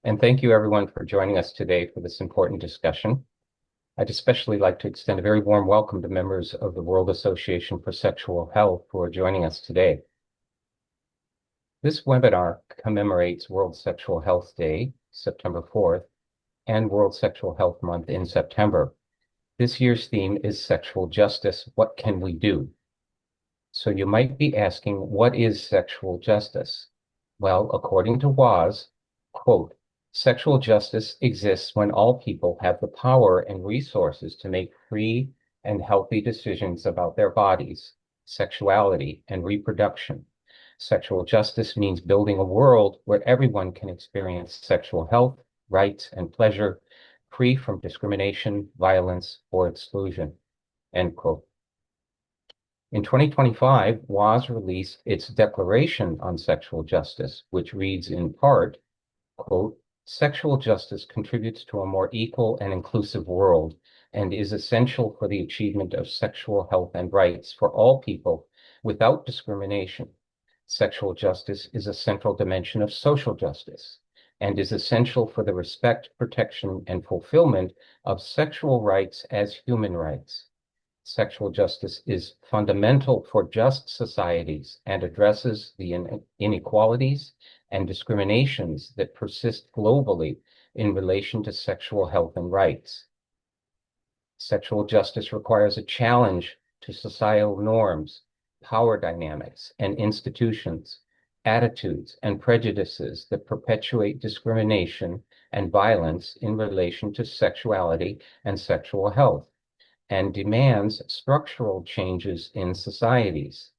and thank you everyone for joining us today for this important discussion. I'd especially like to extend a very warm welcome to members of the World Association for Sexual Health who are joining us today. This webinar commemorates World Sexual Health Day, September 4th, and World Sexual Health Month in September. This year's theme is Sexual Justice, What Can We Do? So you might be asking, what is sexual justice? Well, according to Woz, quote, sexual justice exists when all people have the power and resources to make free and healthy decisions about their bodies, sexuality, and reproduction. Sexual justice means building a world where everyone can experience sexual health, rights, and pleasure, free from discrimination, violence, or exclusion, end quote. In 2025, WAS released its Declaration on Sexual Justice, which reads in part, quote, sexual justice contributes to a more equal and inclusive world and is essential for the achievement of sexual health and rights for all people without discrimination. Sexual justice is a central dimension of social justice and is essential for the respect, protection, and fulfillment of sexual rights as human rights. Sexual justice is fundamental for just societies and addresses the inequalities and discriminations that persist globally in relation to sexual health and rights. Sexual justice requires a challenge to societal norms, power dynamics, and institutions, attitudes, and prejudices that perpetuate discrimination and violence in relation to sexuality and sexual health, and demands structural changes in societies.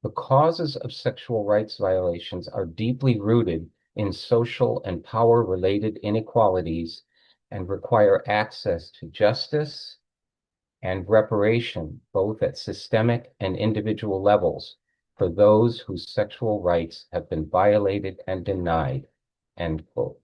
The causes of sexual rights violations are deeply rooted in social and power-related inequalities and require access to justice and reparation, both at systemic and individual levels, for those whose sexual rights have been violated and denied, end quote.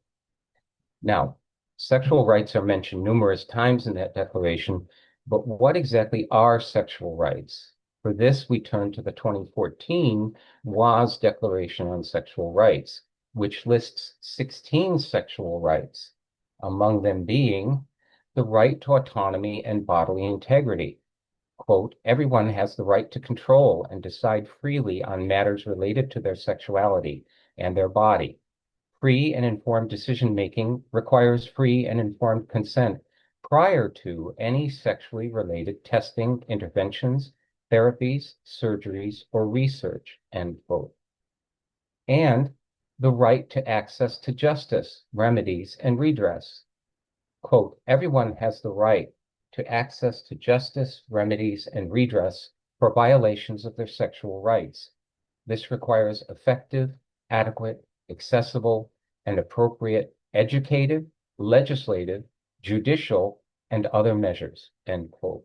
Now, sexual rights are mentioned numerous times in that declaration, but what exactly are sexual rights? For this, we turn to the 2014 WAS Declaration on Sexual Rights, which lists 16 sexual rights, among them being the right to autonomy and bodily integrity. Quote, everyone has the right to control and decide freely on matters related to their sexuality and their body. Free and informed decision-making requires free and informed consent prior to any sexually related testing, interventions, therapies, surgeries, or research, end quote. And the right to access to justice, remedies, and redress. Quote, everyone has the right to access to justice, remedies, and redress for violations of their sexual rights. This requires effective, adequate, accessible, and appropriate educative, legislative, judicial, and other measures, end quote.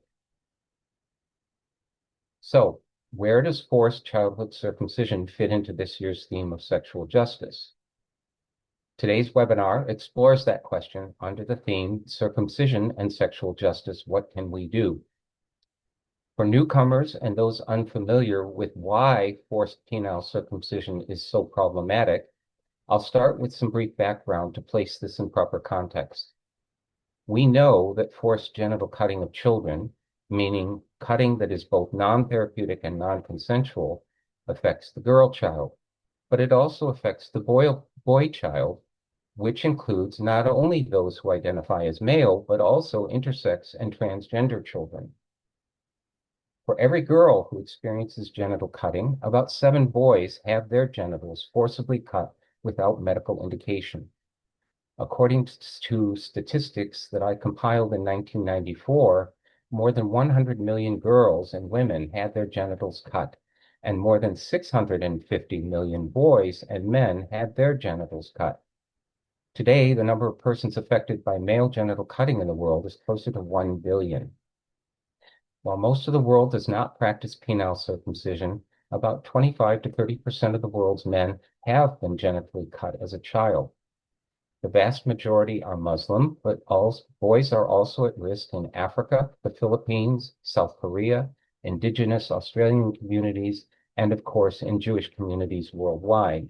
So, where does forced childhood circumcision fit into this year's theme of sexual justice? Today's webinar explores that question under the theme Circumcision and Sexual Justice, What Can We Do? For newcomers and those unfamiliar with why forced penile circumcision is so problematic, I'll start with some brief background to place this in proper context. We know that forced genital cutting of children, meaning cutting that is both non-therapeutic and non-consensual, affects the girl child, but it also affects the boy child, which includes not only those who identify as male, but also intersex and transgender children. For every girl who experiences genital cutting, about 7 boys have their genitals forcibly cut without medical indication. According to statistics that I compiled in 1994, more than 100 million girls and women had their genitals cut, and more than 650 million boys and men had their genitals cut. Today, the number of persons affected by male genital cutting in the world is closer to 1 billion. While most of the world does not practice penile circumcision, about 25 to 30% of the world's men have been genitally cut as a child. The vast majority are Muslim, but boys are also at risk in Africa, the Philippines, South Korea, indigenous Australian communities, and of course in Jewish communities worldwide.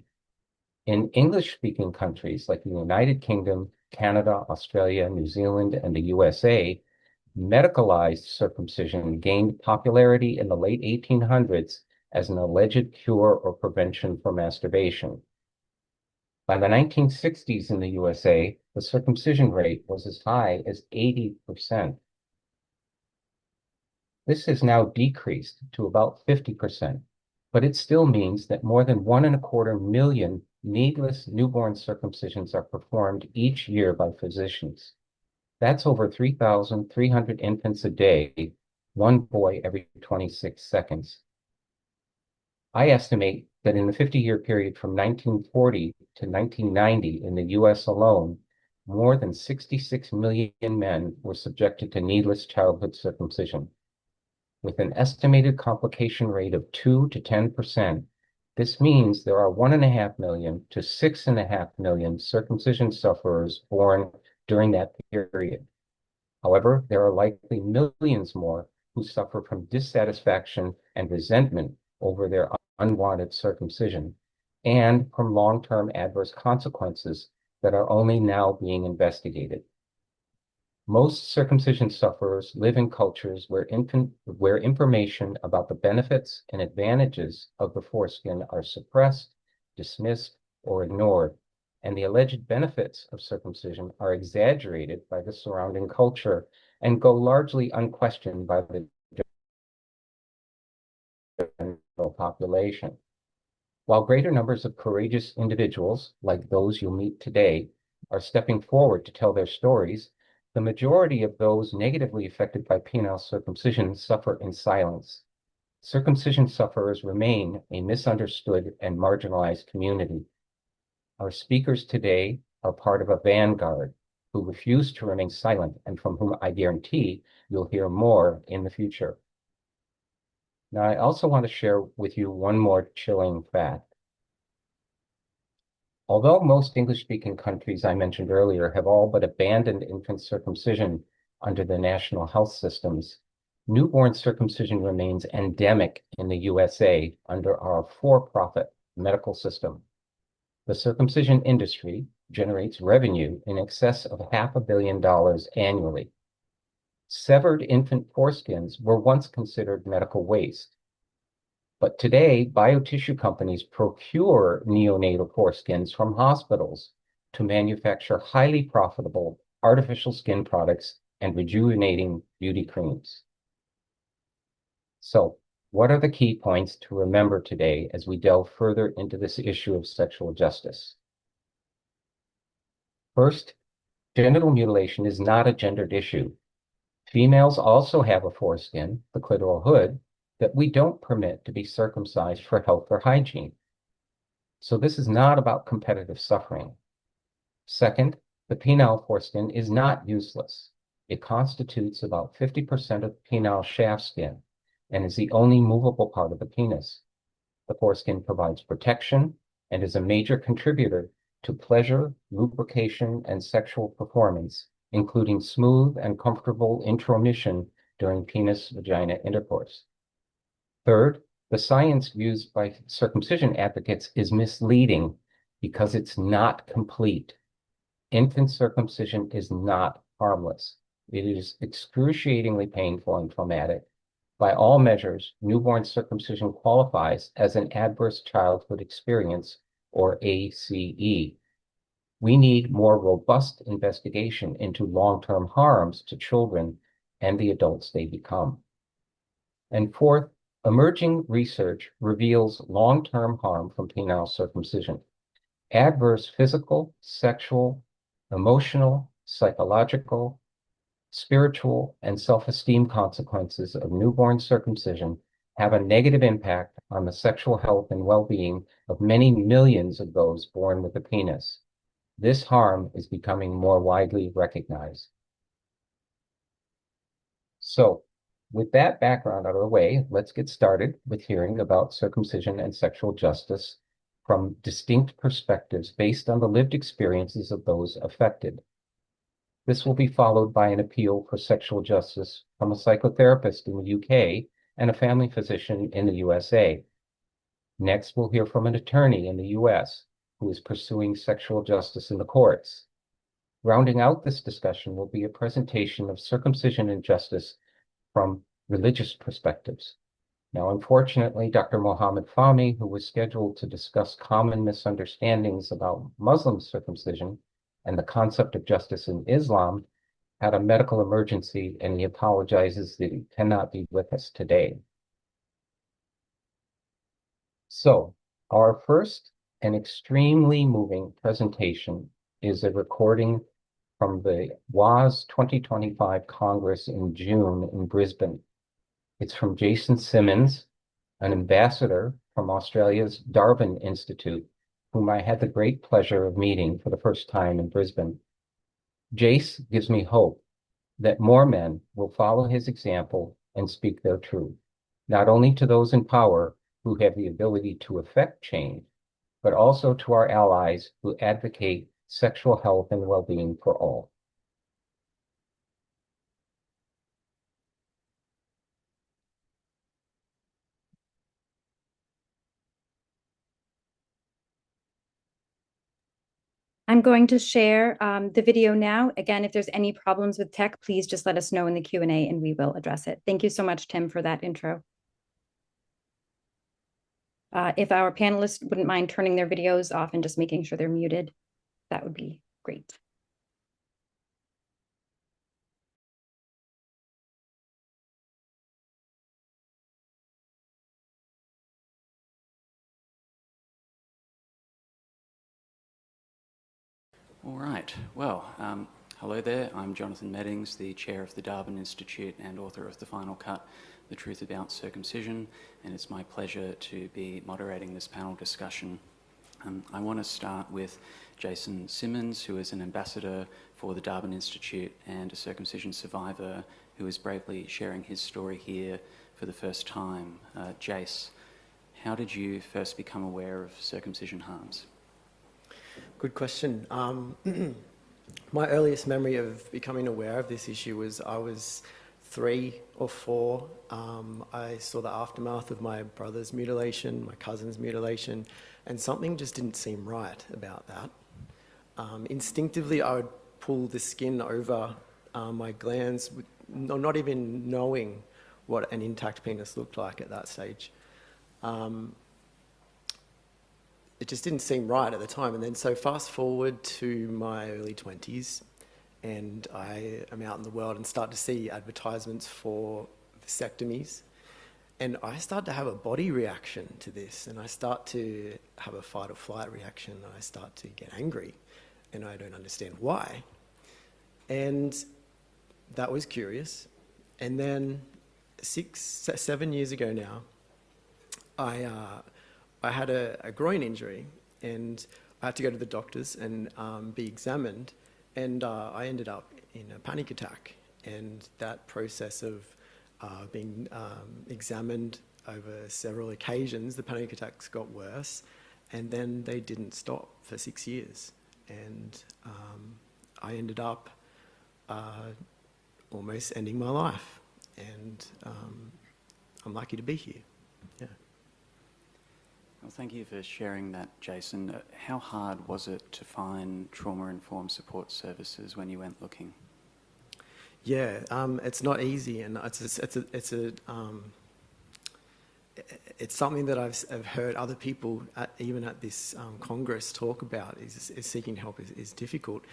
In English-speaking countries like the United Kingdom, Canada, Australia, New Zealand, and the USA, medicalized circumcision gained popularity in the late 1800s as an alleged cure or prevention for masturbation. By the 1960s in the USA, the circumcision rate was as high as 80%. This has now decreased to about 50%, but it still means that more than 1.25 million needless newborn circumcisions are performed each year by physicians. That's over 3,300 infants a day, one boy every 26 seconds. I estimate that in the 50-year period from 1940 to 1990 in the US alone, more than 66 million men were subjected to needless childhood circumcision. With an estimated complication rate of 2 to 10%, this means there are 1.5 million to 6.5 million circumcision sufferers born during that period. However, there are likely millions more who suffer from dissatisfaction and resentment over their unwanted circumcision and from long-term adverse consequences that are only now being investigated. Most circumcision sufferers live in cultures where information about the benefits and advantages of the foreskin are suppressed, dismissed, or ignored, and the alleged benefits of circumcision are exaggerated by the surrounding culture and go largely unquestioned by the general population. While greater numbers of courageous individuals, like those you'll meet today, are stepping forward to tell their stories, the majority of those negatively affected by penile circumcision suffer in silence. Circumcision sufferers remain a misunderstood and marginalized community. Our speakers today are part of a vanguard who refuse to remain silent and from whom I guarantee you'll hear more in the future. Now, I also want to share with you one more chilling fact. Although most English-speaking countries I mentioned earlier have all but abandoned infant circumcision under the national health systems, newborn circumcision remains endemic in the USA under our for-profit medical system. The circumcision industry generates revenue in excess of $500 million annually. Severed infant foreskins were once considered medical waste. But today, biotissue companies procure neonatal foreskins from hospitals to manufacture highly profitable artificial skin products and rejuvenating beauty creams. So, what are the key points to remember today as we delve further into this issue of sexual justice? First, genital mutilation is not a gendered issue. Females also have a foreskin, the clitoral hood, that we don't permit to be circumcised for health or hygiene. So this is not about competitive suffering. Second, the penile foreskin is not useless. It constitutes about 50% of the penile shaft skin and is the only movable part of the penis. The foreskin provides protection and is a major contributor to pleasure, lubrication, and sexual performance, including smooth and comfortable intromission during penis-vagina intercourse. Third, the science used by circumcision advocates is misleading because it's not complete. Infant circumcision is not harmless. It is excruciatingly painful and traumatic. By all measures, newborn circumcision qualifies as an adverse childhood experience, or ACE. We need more robust investigation into long-term harms to children and the adults they become. And fourth, emerging research reveals long-term harm from penile circumcision. Adverse physical, sexual, emotional, psychological, spiritual, and self-esteem consequences of newborn circumcision have a negative impact on the sexual health and well-being of many millions of those born with a penis. This harm is becoming more widely recognized. So, with that background out of the way, let's get started with hearing about circumcision and sexual justice from distinct perspectives based on the lived experiences of those affected. This will be followed by an appeal for sexual justice from a psychotherapist in the UK and a family physician in the USA. Next, we'll hear from an attorney in the US who is pursuing sexual justice in the courts. Rounding out this discussion will be a presentation of circumcision and justice from religious perspectives. Now, unfortunately, Dr. Mohammed Fahmy, who was scheduled to discuss common misunderstandings about Muslim circumcision and the concept of justice in Islam, had a medical emergency, and he apologizes that he cannot be with us today. So, our first and extremely moving presentation is a recording from the WAS 2025 Congress in June in Brisbane. It's from Jason Simmons, an ambassador from Australia's Darwin Institute, whom I had the great pleasure of meeting for the first time in Brisbane. Jace gives me hope that more men will follow his example and speak their truth, not only to those in power who have the ability to effect change, but also to our allies who advocate sexual health and well-being for all. I'm going to share the video now. Again, if there's any problems with tech, please just let us know in the Q&A and we will address it. Thank you so much, Tim, for that intro. If our panelists wouldn't mind turning their videos off and just making sure they're muted, that would be great. All right. Well, hello there. I'm Jonathan Meddings, the chair of the Darwin Institute and author of The Final Cut, The Truth About Circumcision, and it's my pleasure to be moderating this panel discussion. I want to start with Jason Simmons, who is an ambassador for the Darwin Institute and a circumcision survivor who is bravely sharing his story here for the first time. Jace, how did you first become aware of circumcision harms? Good question. My earliest memory of becoming aware of this issue was I was 3 or 4. I saw the aftermath of my brother's mutilation, my cousin's mutilation, and something just didn't seem right about that. Instinctively, I would pull the skin over my glands, not even knowing what an intact penis looked like at that stage. It just didn't seem right at the time. And then so fast forward to my early 20s, and I am out in the world and start to see advertisements for vasectomies. And I start to have a body reaction to this, and I start to have a fight or flight reaction, and I start to get angry, and I don't understand why. And that was curious. And then 7 years ago now, I had a groin injury, and I had to go to the doctors and be examined, and I ended up in a panic attack. And that process of being examined over several occasions, the panic attacks got worse, and then they didn't stop for 6 years. And I ended up almost ending my life, and I'm lucky to be here. Yeah. Well, thank you for sharing that, Jason. How hard was it to find trauma-informed support services when you went looking? Yeah, it's not easy, and it's something that I've heard other people, even at this Congress, talk about. Is seeking help is difficult.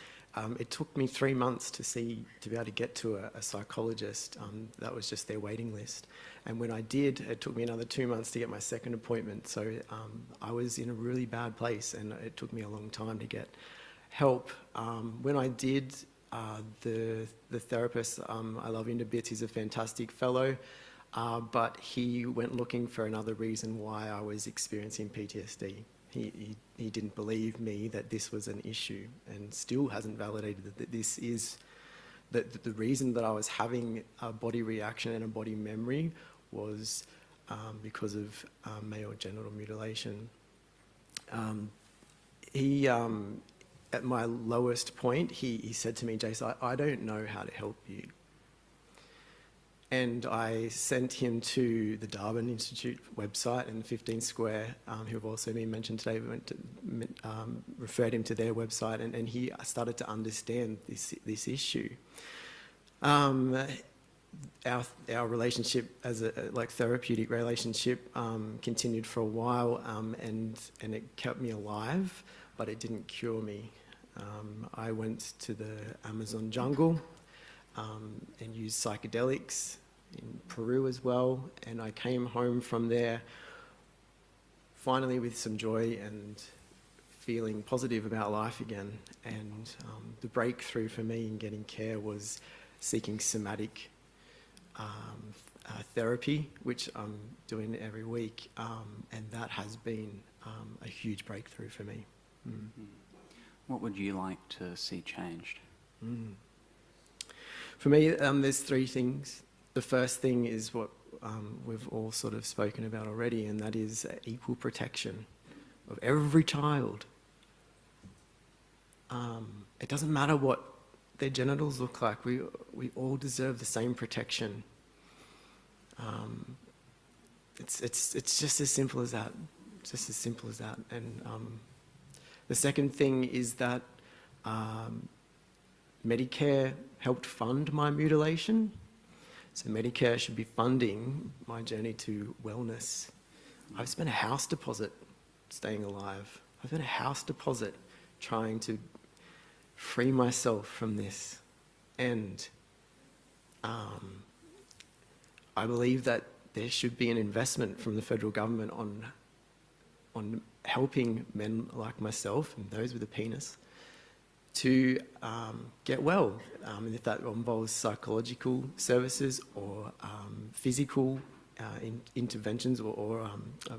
It took me 3 months to be able to get to a psychologist. That was just their waiting list. And when I did, it took me another 2 months to get my second appointment. So I was in a really bad place, and it took me a long time to get help. When I did, the therapist, I love him to bits, he's a fantastic fellow, but he went looking for another reason why I was experiencing PTSD. He didn't believe me that this was an issue, and still hasn't validated that this is the reason that I was having a body reaction and a body memory was because of male genital mutilation. At my lowest point, he said to me, Jace, I don't know how to help you. And I sent him to the Darwin Institute website and 15 Square, who have also been mentioned today, referred him to their website, and he started to understand this issue. Our relationship as a therapeutic relationship continued for a while, and it kept me alive, but it didn't cure me. I went to the Amazon jungle and used psychedelics in Peru as well, and I came home from there finally with some joy and feeling positive about life again. And the breakthrough for me in getting care was seeking somatic therapy, which I'm doing every week, and that has been a huge breakthrough for me. What would you like to see changed? For me, there's three things. The first thing is what we've all sort of spoken about already, and that is equal protection of every child. It doesn't matter what their genitals look like. We all deserve the same protection. It's just as simple as that. Just as simple as that. And the second thing is that Medicare helped fund my mutilation. So Medicare should be funding my journey to wellness. I've spent a house deposit staying alive. I've spent a house deposit trying to free myself from this. And I believe that there should be an investment from the federal government on helping men like myself and those with a penis to get well. And if that involves psychological services or physical interventions or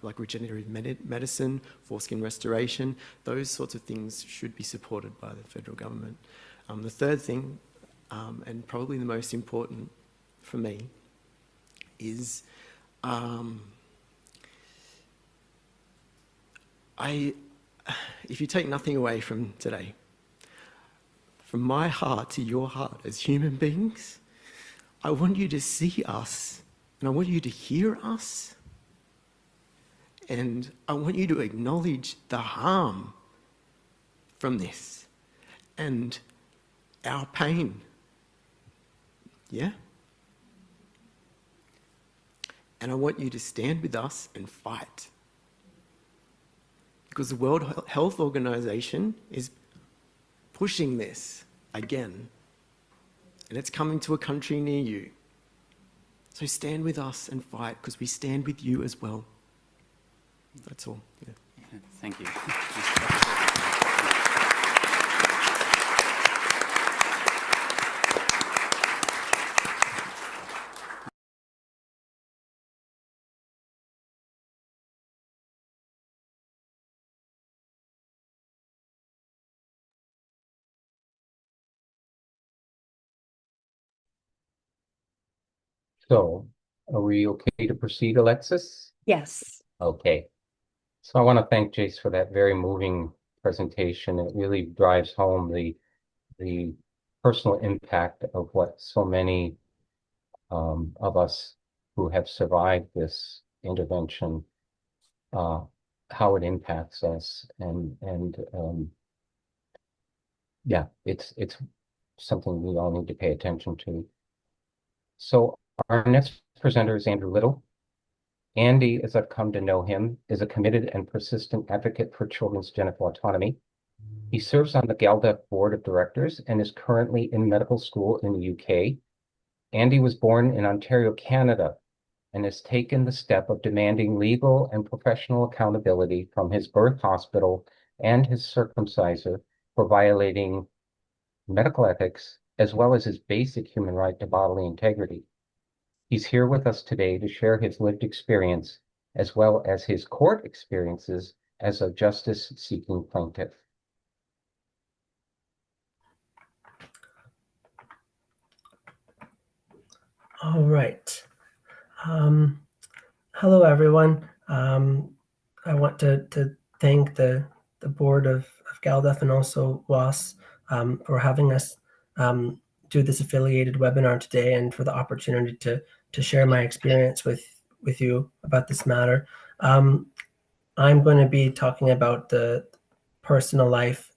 like regenerative medicine, foreskin restoration, those sorts of things should be supported by the federal government. The third thing, and probably the most important for me, is if you take nothing away from today, from my heart to your heart as human beings, I want you to see us and I want you to hear us, and I want you to acknowledge the harm from this and our pain. Yeah? And I want you to stand with us and fight. Because the World Health Organization is pushing this again. And it's coming to a country near you. So stand with us and fight, because we stand with you as well. That's all. Yeah. Thank you. So, are we okay to proceed, Alexis? Yes. Okay. So I want to thank Jace for that very moving presentation. It really drives home the personal impact of what so many of us who have survived this intervention, how it impacts us, and yeah, it's something we all need to pay attention to. So our next presenter is Andrew Little. Andy, as I've come to know him, is a committed and persistent advocate for children's genital autonomy. He serves on the GALDEF board of directors and is currently in medical school in the UK. Andy was born in Ontario, Canada, and has taken the step of demanding legal and professional accountability from his birth hospital and his circumciser for violating medical ethics, as well as his basic human right to bodily integrity. He's here with us today to share his lived experience, as well as his court experiences as a justice-seeking plaintiff. All right. Hello, everyone. I want to thank the board of GALDEF and also WAS for having us do this affiliated webinar today, and for the opportunity to to share my experience with you about this matter. I'm going to be talking about the personal life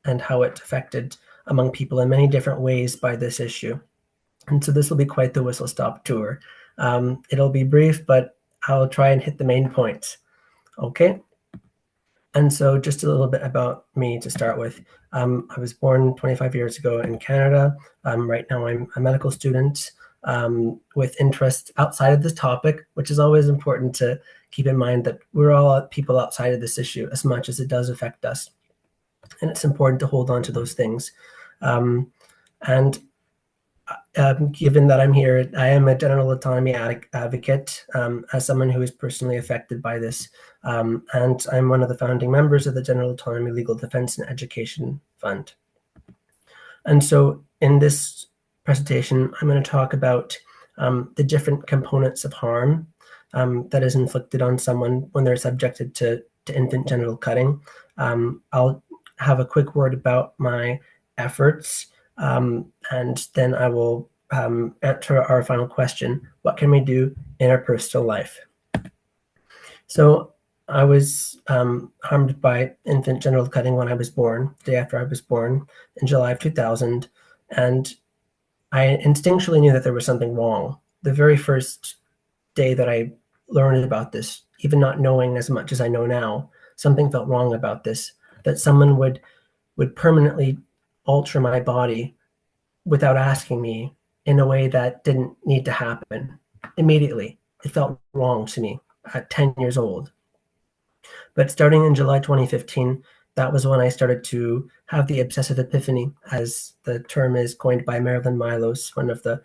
and how it affected among people in many different ways by this issue. And so this will be quite the whistle-stop tour. It'll be brief, but I'll try and hit the main points. Okay. And so just a little bit about me to start with. I was born 25 years ago in Canada. Right now I'm a medical student with interest outside of this topic, which is always important to keep in mind that we're all people outside of this issue as much as it does affect us. And it's important to hold on to those things. Given that I'm here, I am a genital autonomy advocate as someone who is personally affected by this. And I'm one of the founding members of the Genital Autonomy Legal Defense and Education Fund. And so in this presentation, I'm going to talk about the different components of harm that is inflicted on someone when they're subjected to infant genital cutting. I'll have a quick word about my efforts, and then I will answer our final question: what can we do in our personal life? So I was harmed by infant genital cutting when I was born, the day after I was born, in July of 2000, and I instinctually knew that there was something wrong. The very first day that I learned about this, even not knowing as much as I know now, something felt wrong about this, that someone would permanently alter my body without asking me in a way that didn't need to happen. Immediately, it felt wrong to me at 10 years old. But starting in July 2015, that was when I started to have the obsessive epiphany, as the term is coined by Marilyn Milos, one of the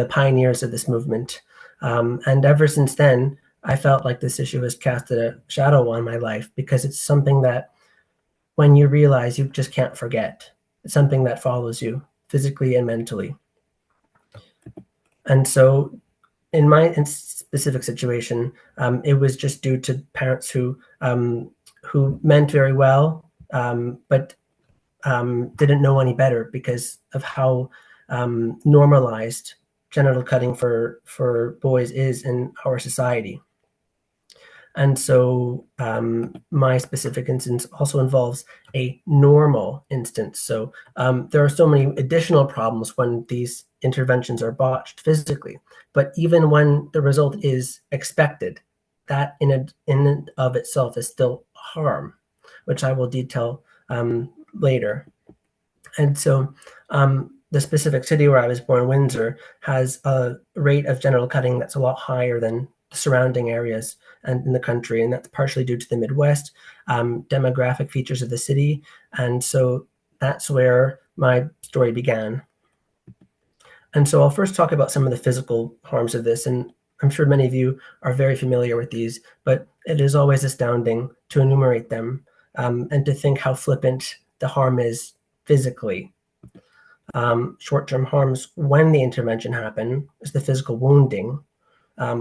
pioneers of this movement. And ever since then, I felt like this issue has casted a shadow on my life, because it's something that when you realize, you just can't forget. It's something that follows you physically and mentally. And so in my specific situation, it was just due to parents who meant very well, but didn't know any better because of how normalized genital cutting for boys is in our society. And so my specific instance also involves a normal instance. So there are so many additional problems when these interventions are botched physically. But even when the result is expected, that in and of itself is still harm, which I will detail later. And so the specific city where I was born, Windsor, has a rate of genital cutting that's a lot higher than the surrounding areas and in the country, and that's partially due to the Midwest, demographic features of the city. And so that's where my story began. And so I'll first talk about some of the physical harms of this, and I'm sure many of you are very familiar with these, but it is always astounding to enumerate them and to think how flippant the harm is physically. Short-term harms when the intervention happened is the physical wounding,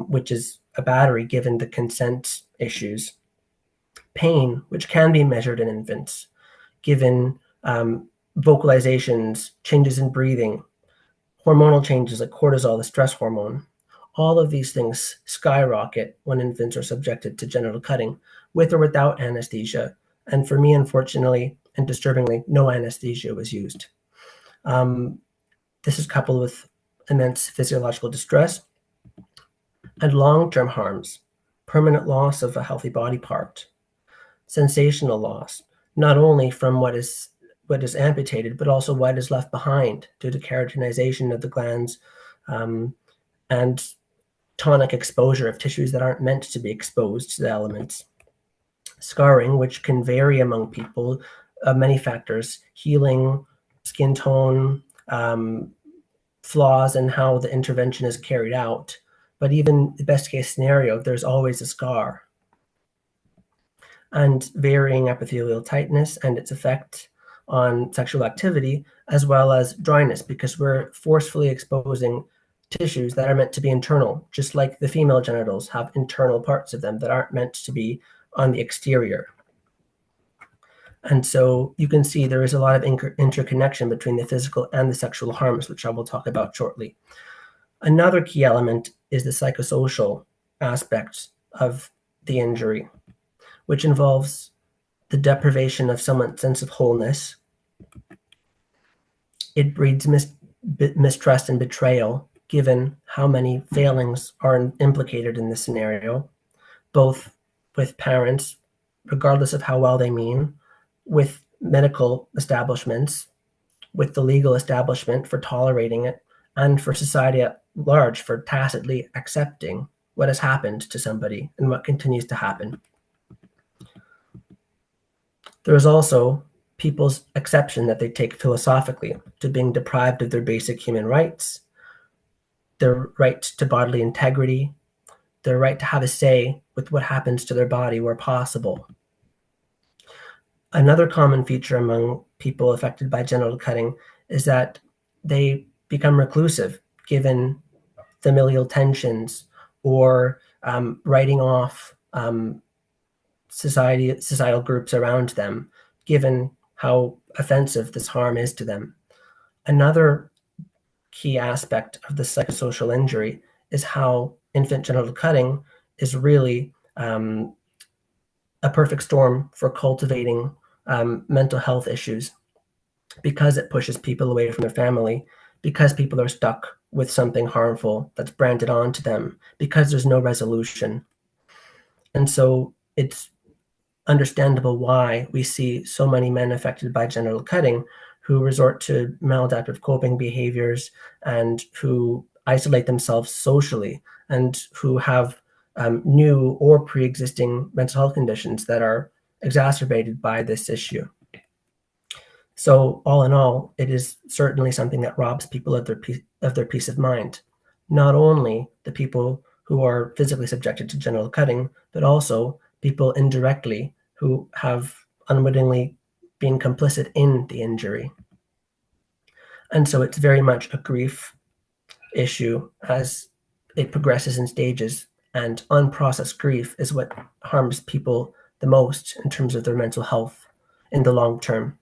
which is a battery given the consent issues. Pain, which can be measured in infants, given vocalizations, changes in breathing, hormonal changes like cortisol, the stress hormone. All of these things skyrocket when infants are subjected to genital cutting, with or without anesthesia. And for me, unfortunately and disturbingly, no anesthesia was used. This is coupled with immense physiological distress and long-term harms, permanent loss of a healthy body part, sensational loss, not only from what is amputated, but also what is left behind due to keratinization of the glands and tonic exposure of tissues that aren't meant to be exposed to the elements. Scarring, which can vary among people, many factors, healing, skin tone, flaws in how the intervention is carried out. But even the best case scenario, there's always a scar. And varying epithelial tightness and its effect on sexual activity, as well as dryness, because we're forcefully exposing tissues that are meant to be internal, just like the female genitals have internal parts of them that aren't meant to be on the exterior. And so you can see there is a lot of interconnection between the physical and the sexual harms, which I will talk about shortly. Another key element is the psychosocial aspect of the injury, which involves the deprivation of someone's sense of wholeness. It breeds mistrust and betrayal, given how many failings are implicated in this scenario, both with parents, regardless of how well they mean, with medical establishments, with the legal establishment for tolerating it, and for society at large for tacitly accepting what has happened to somebody and what continues to happen. There is also people's exception that they take philosophically to being deprived of their basic human rights, their right to bodily integrity, their right to have a say with what happens to their body where possible. Another common feature among people affected by genital cutting is that they become reclusive, given familial tensions or writing off societal groups around them, given how offensive this harm is to them. Another key aspect of the psychosocial injury is how infant genital cutting is really a perfect storm for cultivating mental health issues, because it pushes people away from their family, because people are stuck with something harmful that's branded onto them, because there's no resolution. And so it's understandable why we see so many men affected by genital cutting who resort to maladaptive coping behaviors and who isolate themselves socially and who have new or pre-existing mental health conditions that are exacerbated by this issue. So all in all, it is certainly something that robs people of their peace of mind. Not only the people who are physically subjected to genital cutting, but also people indirectly who have unwittingly been complicit in the injury. And so it's very much a grief issue as it progresses in stages, and unprocessed grief is what harms people the most in terms of their mental health in the long term.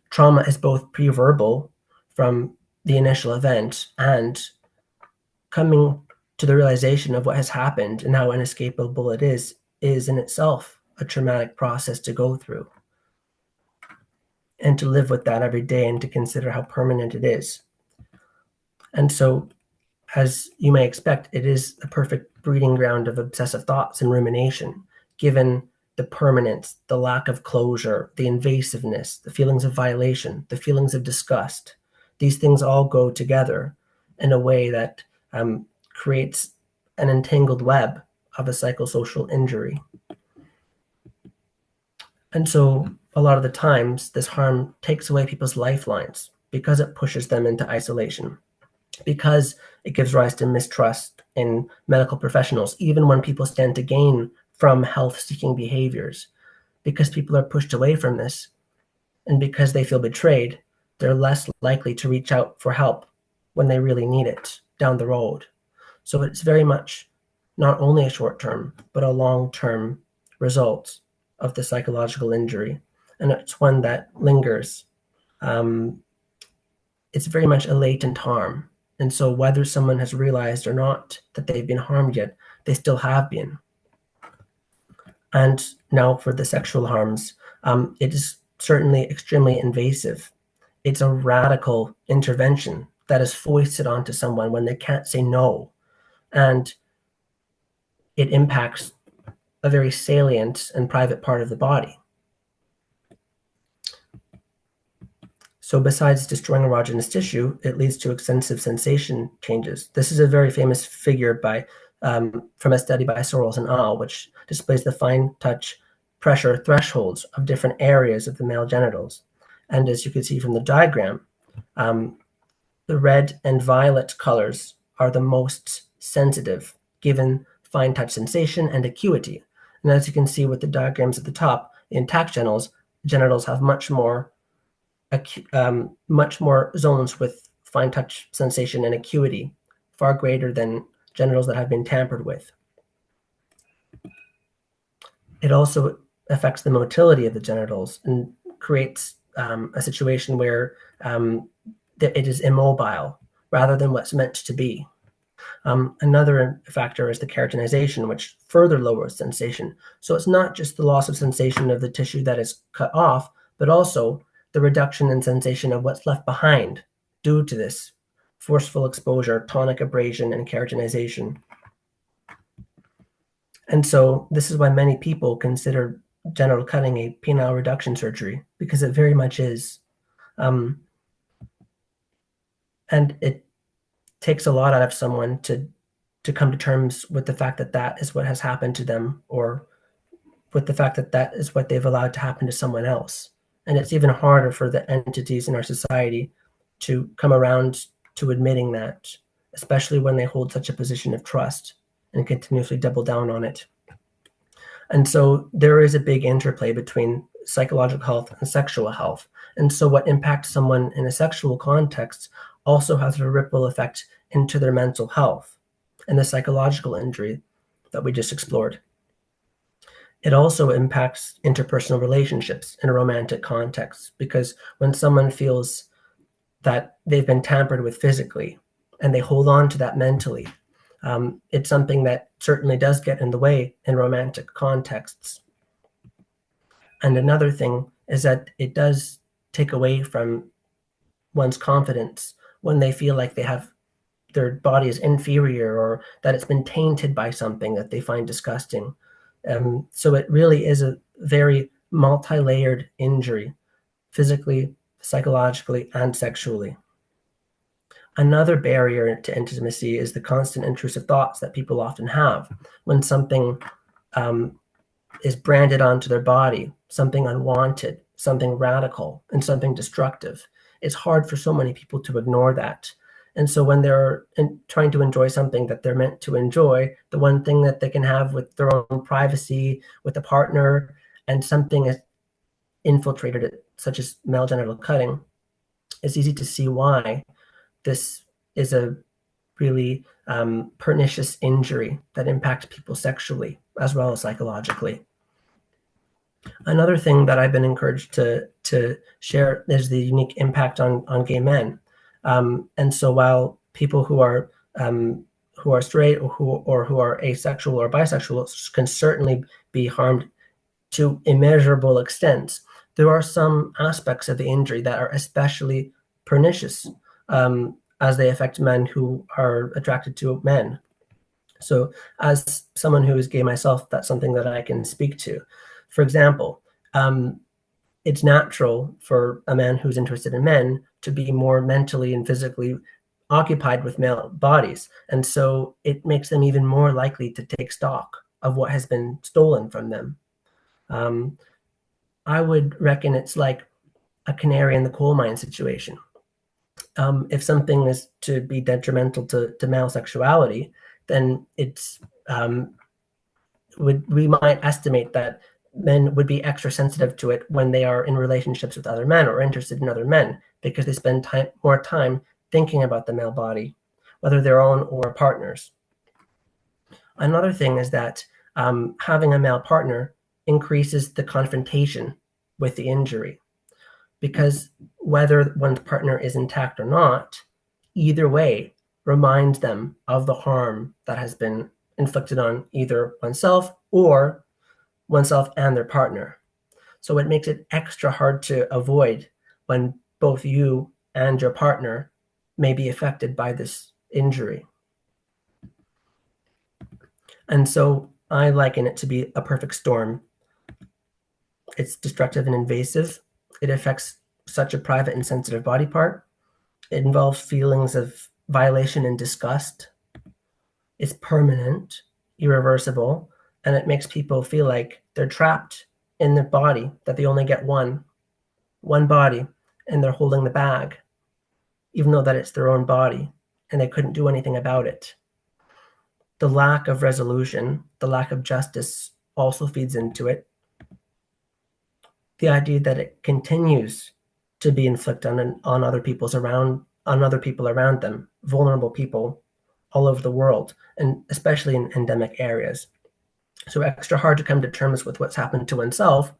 Trauma is both pre-verbal from the initial event and coming to the realization of what has happened and how inescapable it is in itself a traumatic process to go through. And to live with that every day and to consider how permanent it is. And so, as you may expect, it is a perfect breeding ground of obsessive thoughts and rumination, given the permanence, the lack of closure, the invasiveness, the feelings of violation, the feelings of disgust. These things all go together in a way that creates an entangled web of a psychosocial injury. And so a lot of the times this harm takes away people's lifelines because it pushes them into isolation, because it gives rise to mistrust in medical professionals, even when people stand to gain from health-seeking behaviors. Because people are pushed away from this and because they feel betrayed, they're less likely to reach out for help when they really need it down the road. So it's very much not only a short-term, but a long-term result of the psychological injury. And it's one that lingers. It's very much a latent harm. And so whether someone has realized or not that they've been harmed yet, they still have been. And now for the sexual harms, it is certainly extremely invasive. It's a radical intervention that is foisted onto someone when they can't say no. And it impacts a very salient and private part of the body. So besides destroying erogenous tissue, it leads to extensive sensation changes. This is a very famous figure by from a study by Sorrells and al., which displays the fine touch pressure thresholds of different areas of the male genitals. And as you can see from the diagram, the red and violet colors are the most sensitive, given fine touch sensation and acuity. And as you can see with the diagrams at the top, the intact genitals have much more zones with fine touch sensation and acuity, far greater than genitals that have been tampered with. It also affects the motility of the genitals and creates a situation where it is immobile. rather than what's meant to be. Another factor is the keratinization, which further lowers sensation. So it's not just the loss of sensation of the tissue that is cut off, but also the reduction in sensation of what's left behind due to this forceful exposure, tonic abrasion, and keratinization. And so this is why many people consider genital cutting a penile reduction surgery, because it very much is. And it takes a lot out of someone to come to terms with the fact that that is what has happened to them, or with the fact that that is what they've allowed to happen to someone else. And it's even harder for the entities in our society to come around to admitting that, especially when they hold such a position of trust and continuously double down on it. And so there is a big interplay between psychological health and sexual health. And so what impacts someone in a sexual context also has a ripple effect into their mental health and the psychological injury that we just explored. It also impacts interpersonal relationships in a romantic context, because when someone feels that they've been tampered with physically and they hold on to that mentally, it's something that certainly does get in the way in romantic contexts. And another thing is that it does take away from one's confidence when they feel like their body is inferior, or that it's been tainted by something that they find disgusting. So it really is a very multi-layered injury, physically, psychologically, and sexually. Another barrier to intimacy is the constant intrusive thoughts that people often have when something is branded onto their body, something unwanted, something radical, and something destructive. It's hard for so many people to ignore that. And so when they're trying to enjoy something that they're meant to enjoy, the one thing that they can have with their own privacy, with a partner, and something is infiltrated it, such as male genital cutting, it's easy to see why this is a really pernicious injury that impacts people sexually as well as psychologically. Another thing that I've been encouraged to share is the unique impact on gay men. And so while people who are straight or who are asexual or bisexual can certainly be harmed to immeasurable extents, there are some aspects of the injury that are especially pernicious as they affect men who are attracted to men. So as someone who is gay myself, that's something that I can speak to. For example, it's natural for a man who's interested in men to be more mentally and physically occupied with male bodies. And so it makes them even more likely to take stock of what has been stolen from them. I would reckon it's like a canary in the coal mine situation. If something is to be detrimental to male sexuality, then we might estimate that men would be extra sensitive to it when they are in relationships with other men or interested in other men, because they spend more time thinking about the male body, whether their own or partners. Another thing is that having a male partner increases the confrontation with the injury, because whether one's partner is intact or not, either way reminds them of the harm that has been inflicted on either oneself and their partner. So it makes it extra hard to avoid when both you and your partner may be affected by this injury. And so I liken it to be a perfect storm. It's destructive and invasive. It affects such a private and sensitive body part. It involves feelings of violation and disgust. It's permanent, irreversible, and it makes people feel like they're trapped in their body, that they only get one body, and they're holding the bag, even though that it's their own body, and they couldn't do anything about it. The lack of resolution, the lack of justice also feeds into it. The idea that it continues to be inflicted on other people around them, vulnerable people all over the world, and especially in endemic areas. So extra hard to come to terms with what's happened to oneself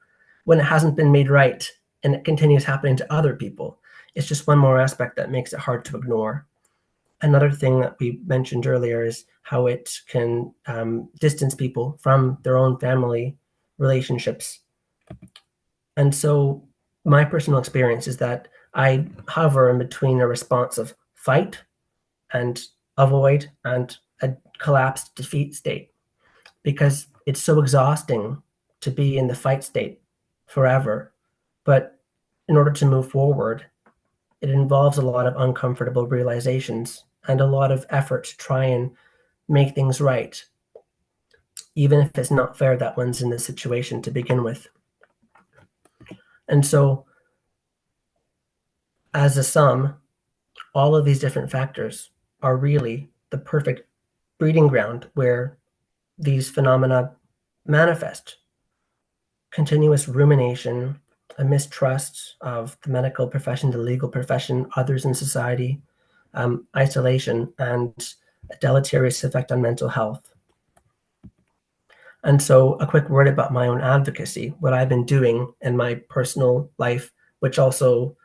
when it hasn't been made right and it continues happening to other people. It's just one more aspect that makes it hard to ignore. Another thing that we mentioned earlier is how it can distance people from their own family relationships. And so my personal experience is that I hover in between a response of fight and avoid and a collapsed defeat state, because it's so exhausting to be in the fight state forever. But in order to move forward, it involves a lot of uncomfortable realizations and a lot of effort to try and make things right, even if it's not fair that one's in this situation to begin with. And so, as a sum, all of these different factors are really the perfect breeding ground where these phenomena manifest. Continuous rumination, a mistrust of the medical profession, the legal profession, others in society, isolation, and a deleterious effect on mental health. And so a quick word about my own advocacy, what I've been doing in my personal life, which also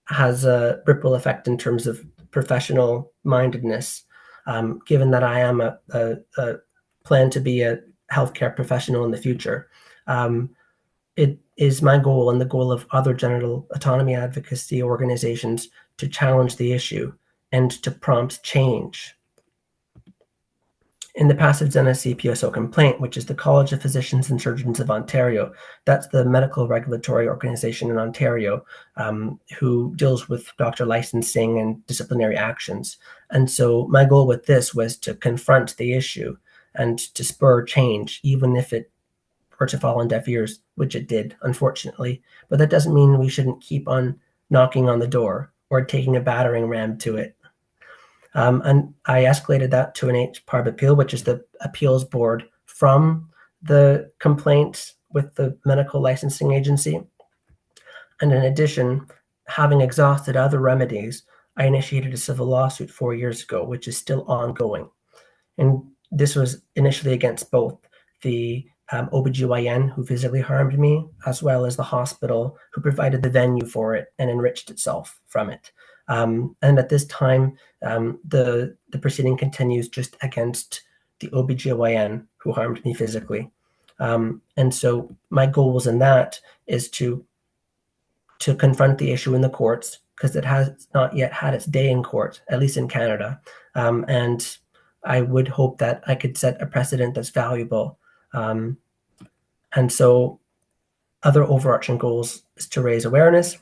has a ripple effect in terms of professional mindedness, given that I am a plan to be a healthcare professional in the future. It is my goal and the goal of other genital autonomy advocacy organizations to challenge the issue and to prompt change. In the Passive Xena CPSO complaint, which is the College of Physicians and Surgeons of Ontario, that's the medical regulatory organization in Ontario who deals with doctor licensing and disciplinary actions. And so my goal with this was to confront the issue and to spur change, even if it were to fall on deaf ears, which it did, unfortunately. But that doesn't mean we shouldn't keep on knocking on the door or taking a battering ram to it. And I escalated that to an HPARB appeal, which is the appeals board from the complaint with the medical licensing agency. And in addition, having exhausted other remedies, I initiated a civil lawsuit 4 years ago, which is still ongoing. And this was initially against both the OBGYN who physically harmed me, as well as the hospital who provided the venue for it and enriched itself from it. And at this time, the proceeding continues just against the OBGYN who harmed me physically. And so my goals in that is to confront the issue in the courts, because it has not yet had its day in court, at least in Canada. And I would hope that I could set a precedent that's valuable. And so other overarching goals is to raise awareness,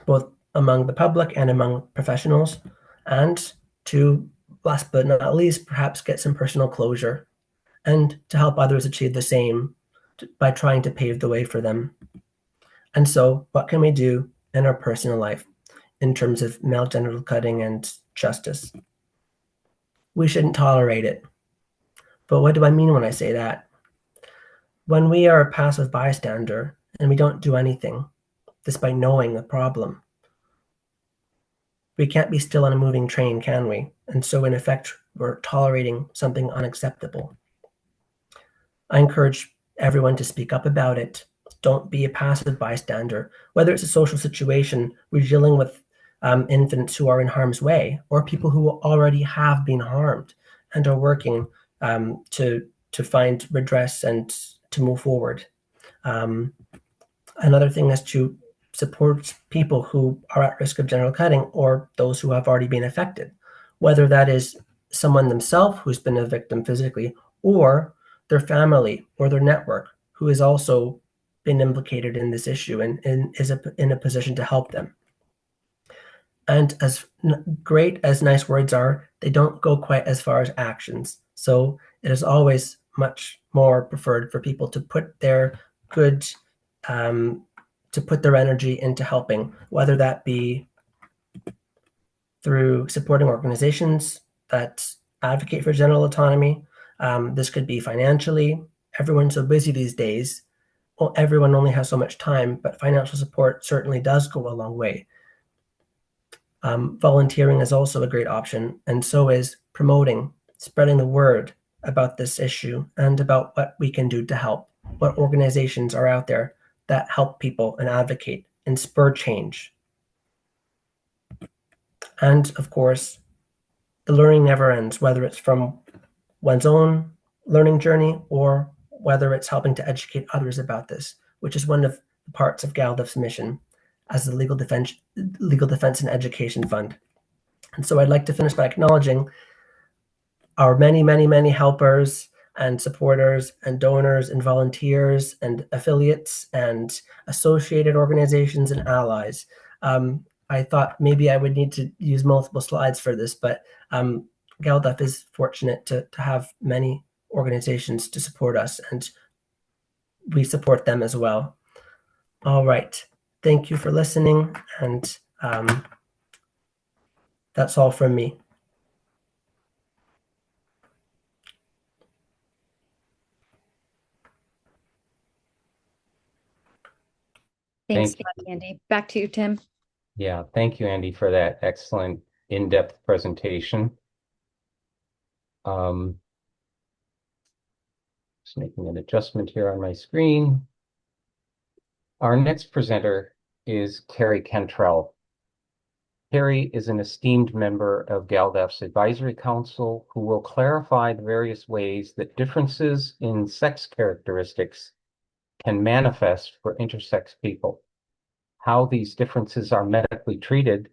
both among the public and among professionals, and to, last but not least, perhaps get some personal closure and to help others achieve the same by trying to pave the way for them. And so what can we do in our personal life in terms of male genital cutting and justice? We shouldn't tolerate it. But what do I mean when I say that? When we are a passive bystander and we don't do anything, despite knowing the problem, we can't be still on a moving train, can we? And so in effect, we're tolerating something unacceptable. I encourage everyone to speak up about it. Don't be a passive bystander. Whether it's a social situation, we're dealing with infants who are in harm's way, or people who already have been harmed and are working to find redress and to move forward. Another thing is to support people who are at risk of genital cutting or those who have already been affected, whether that is someone themselves who's been a victim physically, or their family or their network who has also been implicated in this issue and is in a position to help them. And as great as nice words are, they don't go quite as far as actions. So it is always much more preferred for people to put their good to put their energy into helping, whether that be through supporting organizations that advocate for genital autonomy. This could be financially. Everyone's so busy these days. Well, everyone only has so much time, but financial support certainly does go a long way. Volunteering is also a great option, and so is promoting, spreading the word about this issue and about what we can do to help, what organizations are out there that help people and advocate and spur change. And of course, the learning never ends, whether it's from one's own learning journey or whether it's helping to educate others about this, which is one of the parts of GALDEF's mission as the Legal Defense and Education Fund. And so I'd like to finish by acknowledging our many, many, many helpers and supporters and donors and volunteers and affiliates and associated organizations and allies. I thought maybe I would need to use multiple slides for this, but GALDEF is fortunate to have many organizations to support us, and we support them as well. All right. Thank you for listening, and that's all from me. Thanks, Thank you. Andy. Back to you, Tim. Yeah, thank you, Andy, for that excellent in-depth presentation. Just making an adjustment here on my screen. Our next presenter is Carrie Cantrell. Carrie is an esteemed member of GALDEF's Advisory Council who will clarify the various ways that differences in sex characteristics can manifest for intersex people, how these differences are medically treated,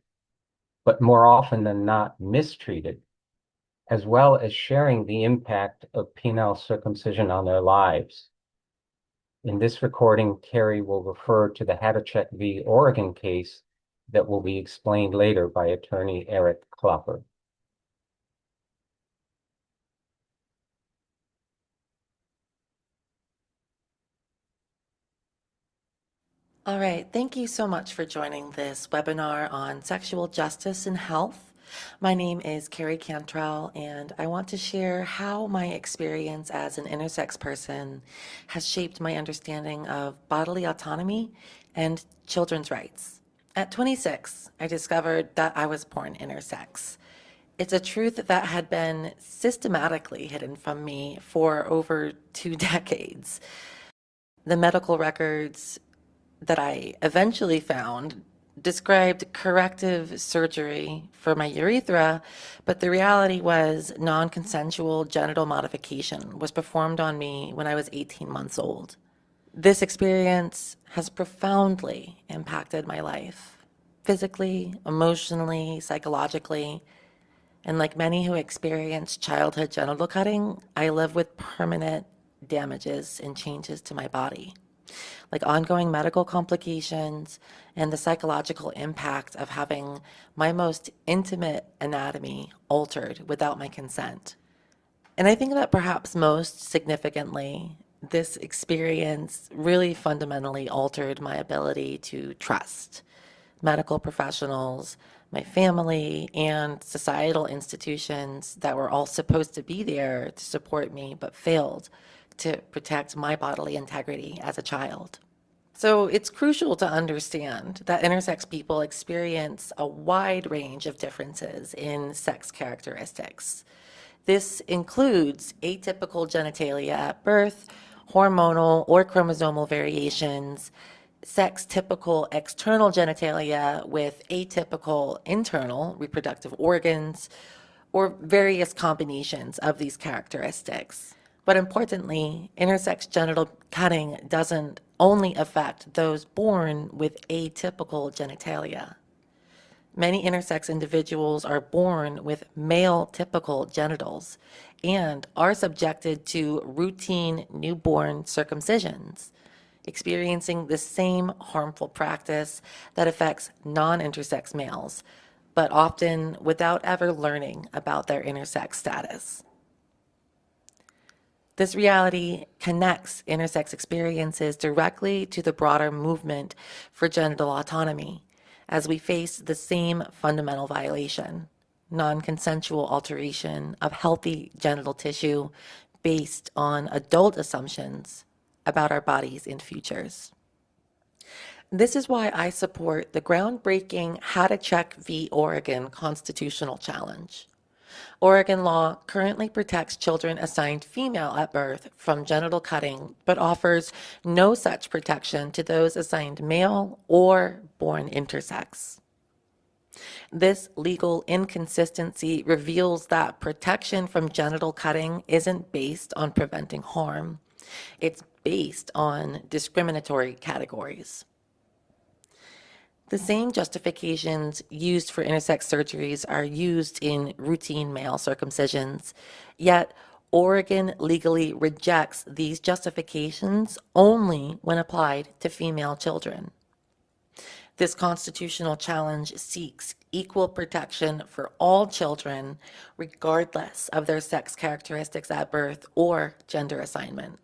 but more often than not mistreated, as well as sharing the impact of penile circumcision on their lives. In this recording, Carrie will refer to the Hadachek v. Oregon case that will be explained later by attorney Eric Klopper. All right, thank you so much for joining this webinar on sexual justice and health. My name is Carrie Cantrell, and I want to share how my experience as an intersex person has shaped my understanding of bodily autonomy and children's rights. At 26, I discovered that I was born intersex. It's a truth that had been systematically hidden from me for over 2 decades. The medical records that I eventually found described corrective surgery for my urethra, but the reality was non-consensual genital modification was performed on me when I was 18 months old. This experience has profoundly impacted my life, physically, emotionally, psychologically, and like many who experience childhood genital cutting, I live with permanent damages and changes to my body, like ongoing medical complications and the psychological impact of having my most intimate anatomy altered without my consent. And I think that perhaps most significantly, this experience really fundamentally altered my ability to trust medical professionals, my family, and societal institutions that were all supposed to be there to support me but failed to protect my bodily integrity as a child. So it's crucial to understand that intersex people experience a wide range of differences in sex characteristics. This includes atypical genitalia at birth, hormonal or chromosomal variations, sex-typical external genitalia with atypical internal reproductive organs, or various combinations of these characteristics. But importantly, intersex genital cutting doesn't only affect those born with atypical genitalia. Many intersex individuals are born with male typical genitals and are subjected to routine newborn circumcisions, experiencing the same harmful practice that affects non-intersex males, but often without ever learning about their intersex status. This reality connects intersex experiences directly to the broader movement for genital autonomy, as we face the same fundamental violation, non-consensual alteration of healthy genital tissue based on adult assumptions about our bodies and futures. This is why I support the groundbreaking Hadachek v. Oregon constitutional challenge. Oregon law currently protects children assigned female at birth from genital cutting, but offers no such protection to those assigned male or born intersex. This legal inconsistency reveals that protection from genital cutting isn't based on preventing harm. It's based on discriminatory categories. The same justifications used for intersex surgeries are used in routine male circumcisions, yet Oregon legally rejects these justifications only when applied to female children. This constitutional challenge seeks equal protection for all children, regardless of their sex characteristics at birth or gender assignment.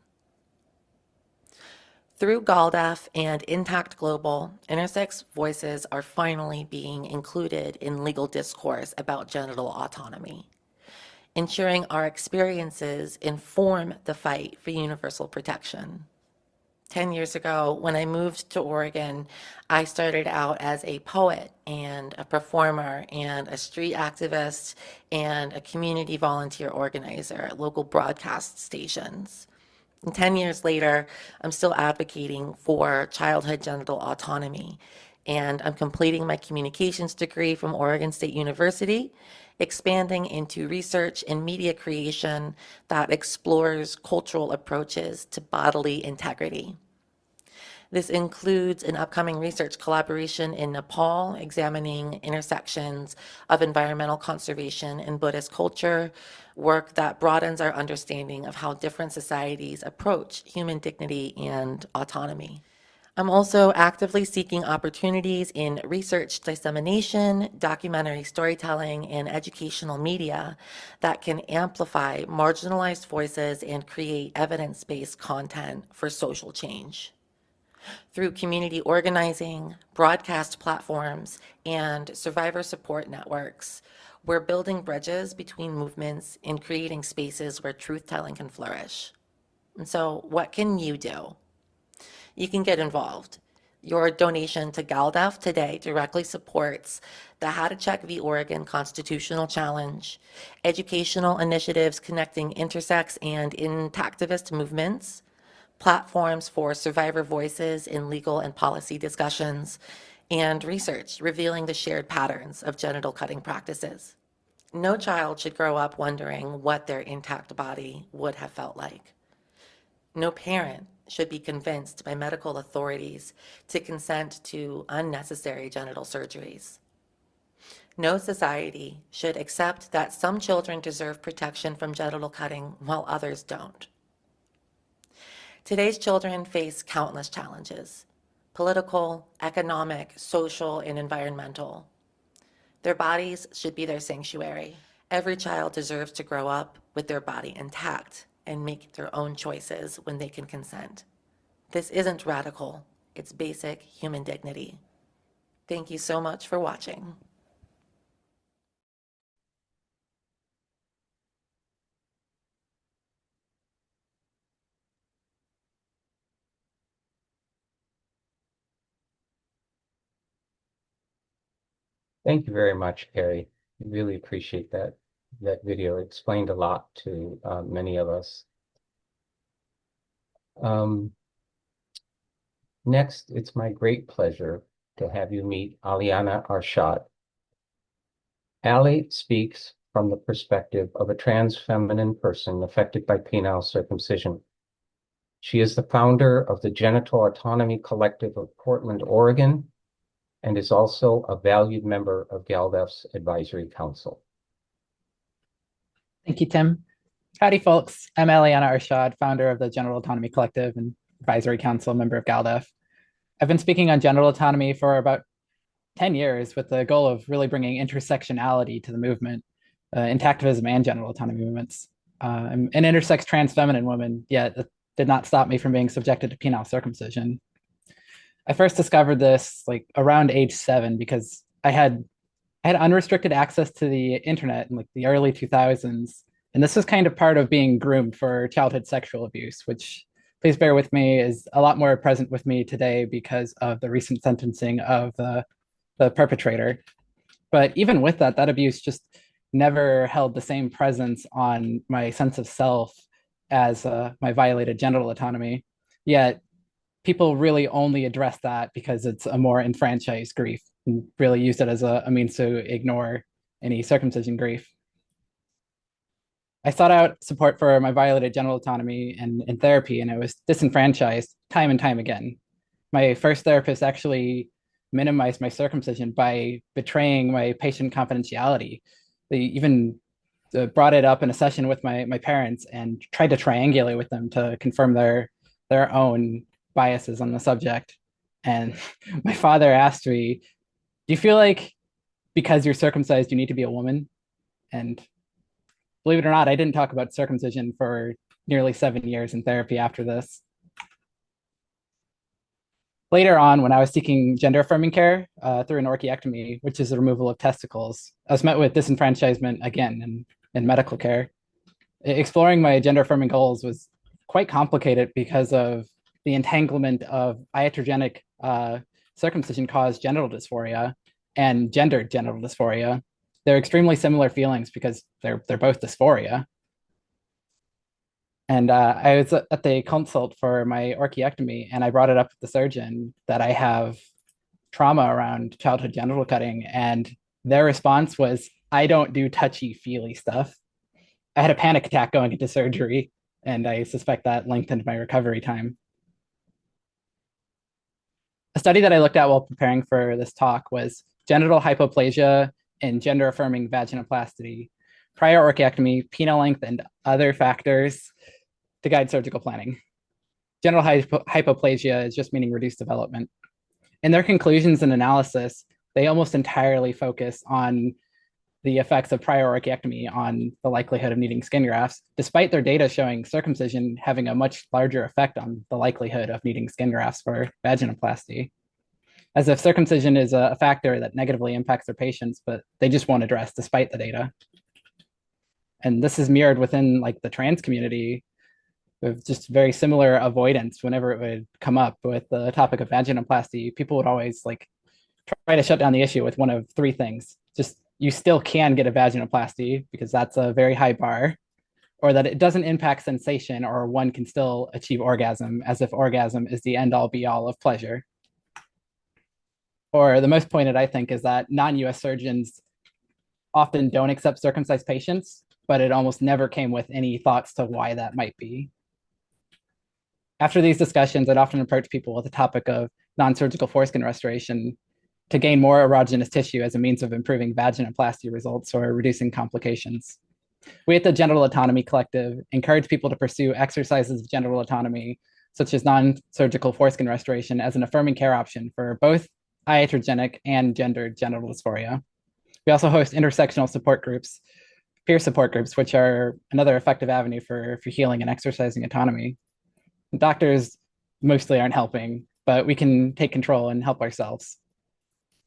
Through GALDAF and Intact Global, intersex voices are finally being included in legal discourse about genital autonomy, ensuring our experiences inform the fight for universal protection. 10 years ago, when I moved to Oregon, I started out as a poet and a performer and a street activist and a community volunteer organizer at local broadcast stations. And 10 years later, I'm still advocating for childhood genital autonomy. And I'm completing my communications degree from Oregon State University, expanding into research and media creation that explores cultural approaches to bodily integrity. This includes an upcoming research collaboration in Nepal, examining intersections of environmental conservation and Buddhist culture, work that broadens our understanding of how different societies approach human dignity and autonomy. I'm also actively seeking opportunities in research dissemination, documentary storytelling, and educational media that can amplify marginalized voices and create evidence-based content for social change. Through community organizing, broadcast platforms, and survivor support networks, we're building bridges between movements and creating spaces where truth-telling can flourish. And so what can you do? You can get involved. Your donation to GALDAF today directly supports the How to Check v. Oregon Constitutional Challenge, educational initiatives connecting intersex and intactivist movements, platforms for survivor voices in legal and policy discussions, and research revealing the shared patterns of genital cutting practices. No child should grow up wondering what their intact body would have felt like. No parent should be convinced by medical authorities to consent to unnecessary genital surgeries. No society should accept that some children deserve protection from genital cutting while others don't. Today's children face countless challenges: political, economic, social, and environmental. Their bodies should be their sanctuary. Every child deserves to grow up with their body intact and make their own choices when they can consent. This isn't radical, it's basic human dignity. Thank you so much for watching. Thank you very much, Carrie. Really appreciate that video. It explained a lot to many of us. Next, it's my great pleasure to have you meet Alana Arshad. Ali speaks from the perspective of a trans feminine person affected by penile circumcision. She is the founder of the Genital Autonomy Collective of Portland, Oregon, and is also a valued member of GALDAF's Advisory Council. Thank you, Tim. Howdy, folks. I'm Alana Arshad, founder of the Genital Autonomy Collective and Advisory Council member of GALDAF. I've been speaking on genital autonomy for about 10 years with the goal of really bringing intersectionality to the movement, intactivism and genital autonomy movements. I'm an intersex trans feminine woman, yet it did not stop me from being subjected to penile circumcision. I first discovered this like around age 7 because I had unrestricted access to the internet in like the early 2000s. And this was kind of part of being groomed for childhood sexual abuse, which, please bear with me, is a lot more present with me today because of the recent sentencing of the perpetrator. But even with that abuse just never held the same presence on my sense of self as my violated genital autonomy. Yet people really only address that because it's a more enfranchised grief and really used it as a means to ignore any circumcision grief. I sought out support for my violated genital autonomy in therapy, and I was disenfranchised time and time again. My first therapist actually minimized my circumcision by betraying my patient confidentiality. They even brought it up in a session with my parents and tried to triangulate with them to confirm their own biases on the subject. And my father asked me, "Do you feel like because you're circumcised, you need to be a woman?" And believe it or not, I didn't talk about circumcision for nearly 7 years in therapy after this. Later on, when I was seeking gender affirming care through an orchiectomy, which is the removal of testicles, I was met with disenfranchisement again in medical care. Exploring my gender affirming goals was quite complicated because of the entanglement of iatrogenic circumcision caused genital dysphoria and gendered genital dysphoria. They're extremely similar feelings because they're both dysphoria. And I was at the consult for my orchiectomy, and I brought it up with the surgeon that I have trauma around childhood genital cutting, and their response was, "I don't do touchy-feely stuff." I had a panic attack going into surgery, and I suspect that lengthened my recovery time. A study that I looked at while preparing for this talk was genital hypoplasia and gender-affirming vaginoplasty, prior orchiectomy, penile length, and other factors to guide surgical planning. Genital hypoplasia is just meaning reduced development. In their conclusions and analysis, they almost entirely focus on the effects of prior orchiectomy on the likelihood of needing skin grafts, despite their data showing circumcision having a much larger effect on the likelihood of needing skin grafts for vaginoplasty. As if circumcision is a factor that negatively impacts their patients, but they just won't address despite the data. And this is mirrored within like the trans community with just very similar avoidance whenever it would come up with the topic of vaginoplasty. People would always like try to shut down the issue with one of three things. Just you still can get a vaginoplasty because that's a very high bar, or that it doesn't impact sensation, or one can still achieve orgasm, as if orgasm is the end all be all of pleasure. Or the most pointed, I think, is that non-US surgeons often don't accept circumcised patients, but it almost never came with any thoughts to why that might be. After these discussions, I'd often approach people with the topic of non-surgical foreskin restoration to gain more erogenous tissue as a means of improving vaginoplasty results or reducing complications. We at the Genital Autonomy Collective encourage people to pursue exercises of genital autonomy, such as non-surgical foreskin restoration, as an affirming care option for both iatrogenic and gendered genital dysphoria. We also host intersectional support groups, peer support groups, which are another effective avenue for healing and exercising autonomy. Doctors mostly aren't helping, but we can take control and help ourselves.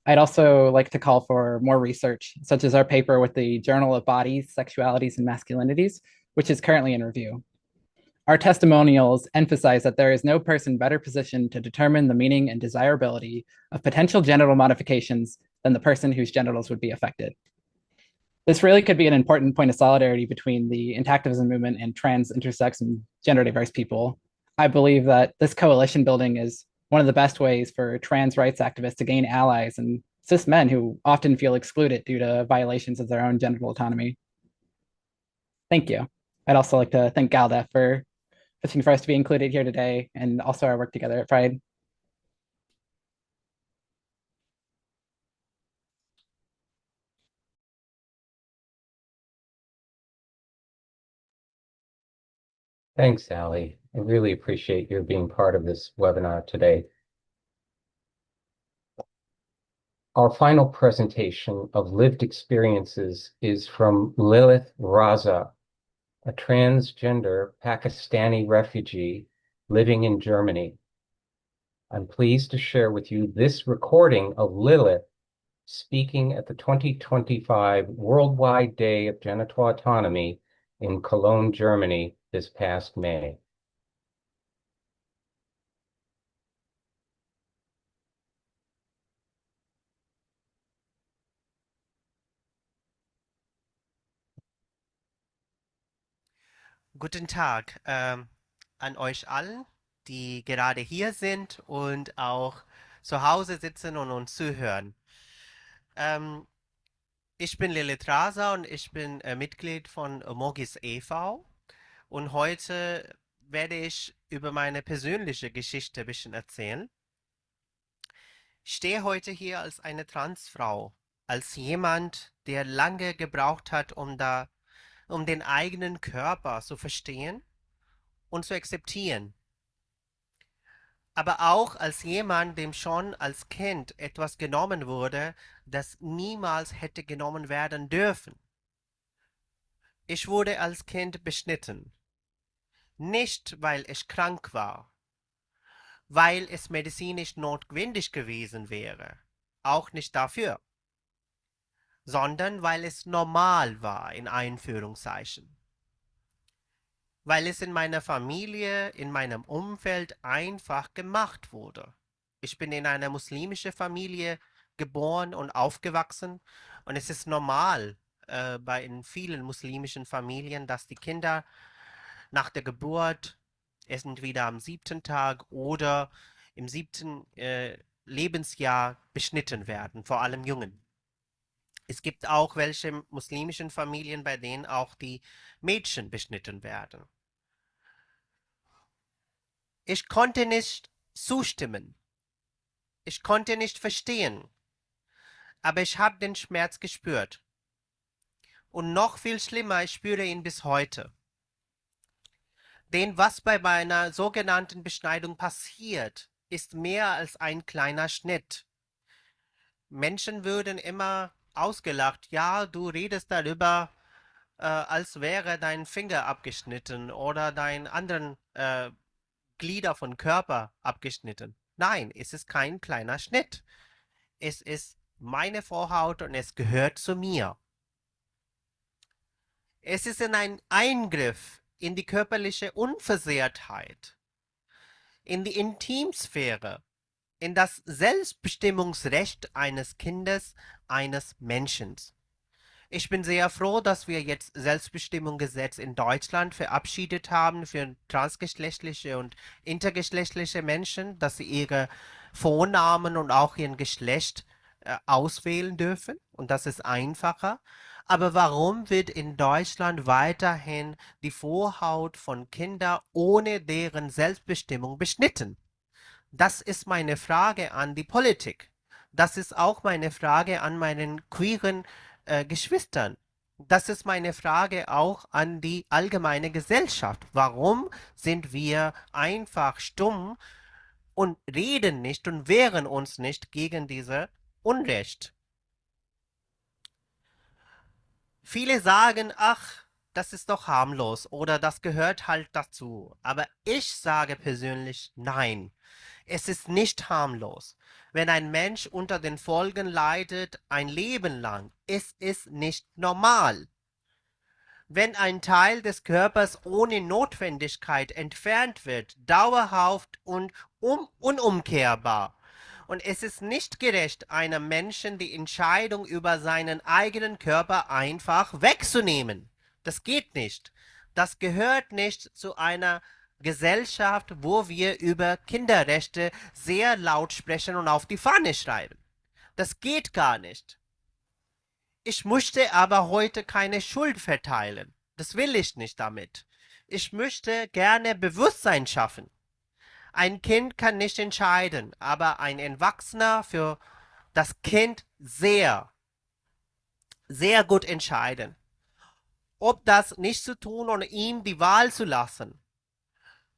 I'd also like to call for more research, such as our paper with the Journal of Bodies, Sexualities, and Masculinities, which is currently in review. Our testimonials emphasize that there is no person better positioned to determine the meaning and desirability of potential genital modifications than the person whose genitals would be affected. This really could be an important point of solidarity between the intactivism movement and trans, intersex, and gender diverse people. I believe that this coalition building is one of the best ways for trans rights activists to gain allies and cis men who often feel excluded due to violations of their own genital autonomy. Thank you. I'd also like to thank GALDEF for pushing for us to be included here today, and also our work together at Pride. Thanks, Allie. I really appreciate your being part of this webinar today. Our final presentation of lived experiences is from Lilith Raza, a transgender Pakistani refugee living in Germany. I'm pleased to share with you this recording of Lilith speaking at the 2025 Worldwide Day of Genital Autonomy in Cologne, Germany this past May. Guten Tag an euch allen, die gerade hier sind und auch zu Hause sitzen und uns zuhören. Ich bin Lilith Raza und ich bin Mitglied von Mogis e.V. Und heute werde ich über meine persönliche Geschichte ein bisschen erzählen. Ich stehe heute hier als eine Transfrau, als jemand, der lange gebraucht hat, um den eigenen Körper zu verstehen und zu akzeptieren. Aber auch als jemand, dem schon als Kind etwas genommen wurde, das niemals hätte genommen werden dürfen. Ich wurde als Kind beschnitten. Nicht, weil ich krank war, weil es medizinisch notwendig gewesen wäre, auch nicht dafür, sondern weil es normal war, in Einführungszeichen. Weil es in meiner Familie, in meinem Umfeld einfach gemacht wurde. Ich bin in einer muslimischen Familie geboren und aufgewachsen und es ist normal in vielen muslimischen Familien, dass die Kinder nach der Geburt entweder am 7. Tag oder im 7. Lebensjahr beschnitten werden, vor allem Jungen. Es gibt auch welche muslimischen Familien, bei denen auch die Mädchen beschnitten werden. Ich konnte nicht zustimmen. Ich konnte nicht verstehen. Aber ich habe den Schmerz gespürt. Und noch viel schlimmer, ich spüre ihn bis heute. Denn was bei meiner sogenannten Beschneidung passiert, ist mehr als ein kleiner Schnitt. Menschen würden immer ausgelacht. Ja, du redest darüber, als wäre dein Finger abgeschnitten oder dein anderen Glieder von Körper abgeschnitten. Nein, es ist kein kleiner Schnitt. Es ist meine Vorhaut und es gehört zu mir. Es ist ein Eingriff in die körperliche Unversehrtheit, in die Intimsphäre, in das Selbstbestimmungsrecht eines Kindes, eines Menschen. Ich bin sehr froh, dass wir jetzt Selbstbestimmungsgesetz in Deutschland verabschiedet haben für transgeschlechtliche und intergeschlechtliche Menschen, dass sie ihre Vornamen und auch ihren Geschlecht auswählen dürfen. Und das ist einfacher. Aber warum wird in Deutschland weiterhin die Vorhaut von Kindern ohne deren Selbstbestimmung beschnitten? Das ist meine Frage an die Politik. Das ist auch meine Frage an meinen queeren Geschwistern. Das ist meine Frage auch an die allgemeine Gesellschaft. Warum sind wir einfach stumm und reden nicht und wehren uns nicht gegen diese Unrecht? Viele sagen, ach, das ist doch harmlos oder das gehört halt dazu. Aber ich sage persönlich nein. Es ist nicht harmlos. Wenn ein Mensch unter den Folgen leidet, ein Leben lang, ist es nicht normal. Wenn ein Teil des Körpers ohne Notwendigkeit entfernt wird, dauerhaft und unumkehrbar. Und es ist nicht gerecht, einem Menschen die Entscheidung über seinen eigenen Körper einfach wegzunehmen. Das geht nicht. Das gehört nicht zu einer Gesellschaft, wo wir über Kinderrechte sehr laut sprechen und auf die Fahne schreiben. Das geht gar nicht. Ich möchte aber heute keine Schuld verteilen. Das will ich nicht damit. Ich möchte gerne Bewusstsein schaffen. Ein Kind kann nicht entscheiden, aber ein Erwachsener für das Kind sehr, sehr gut entscheiden. Ob das nicht zu tun und ihm die Wahl zu lassen.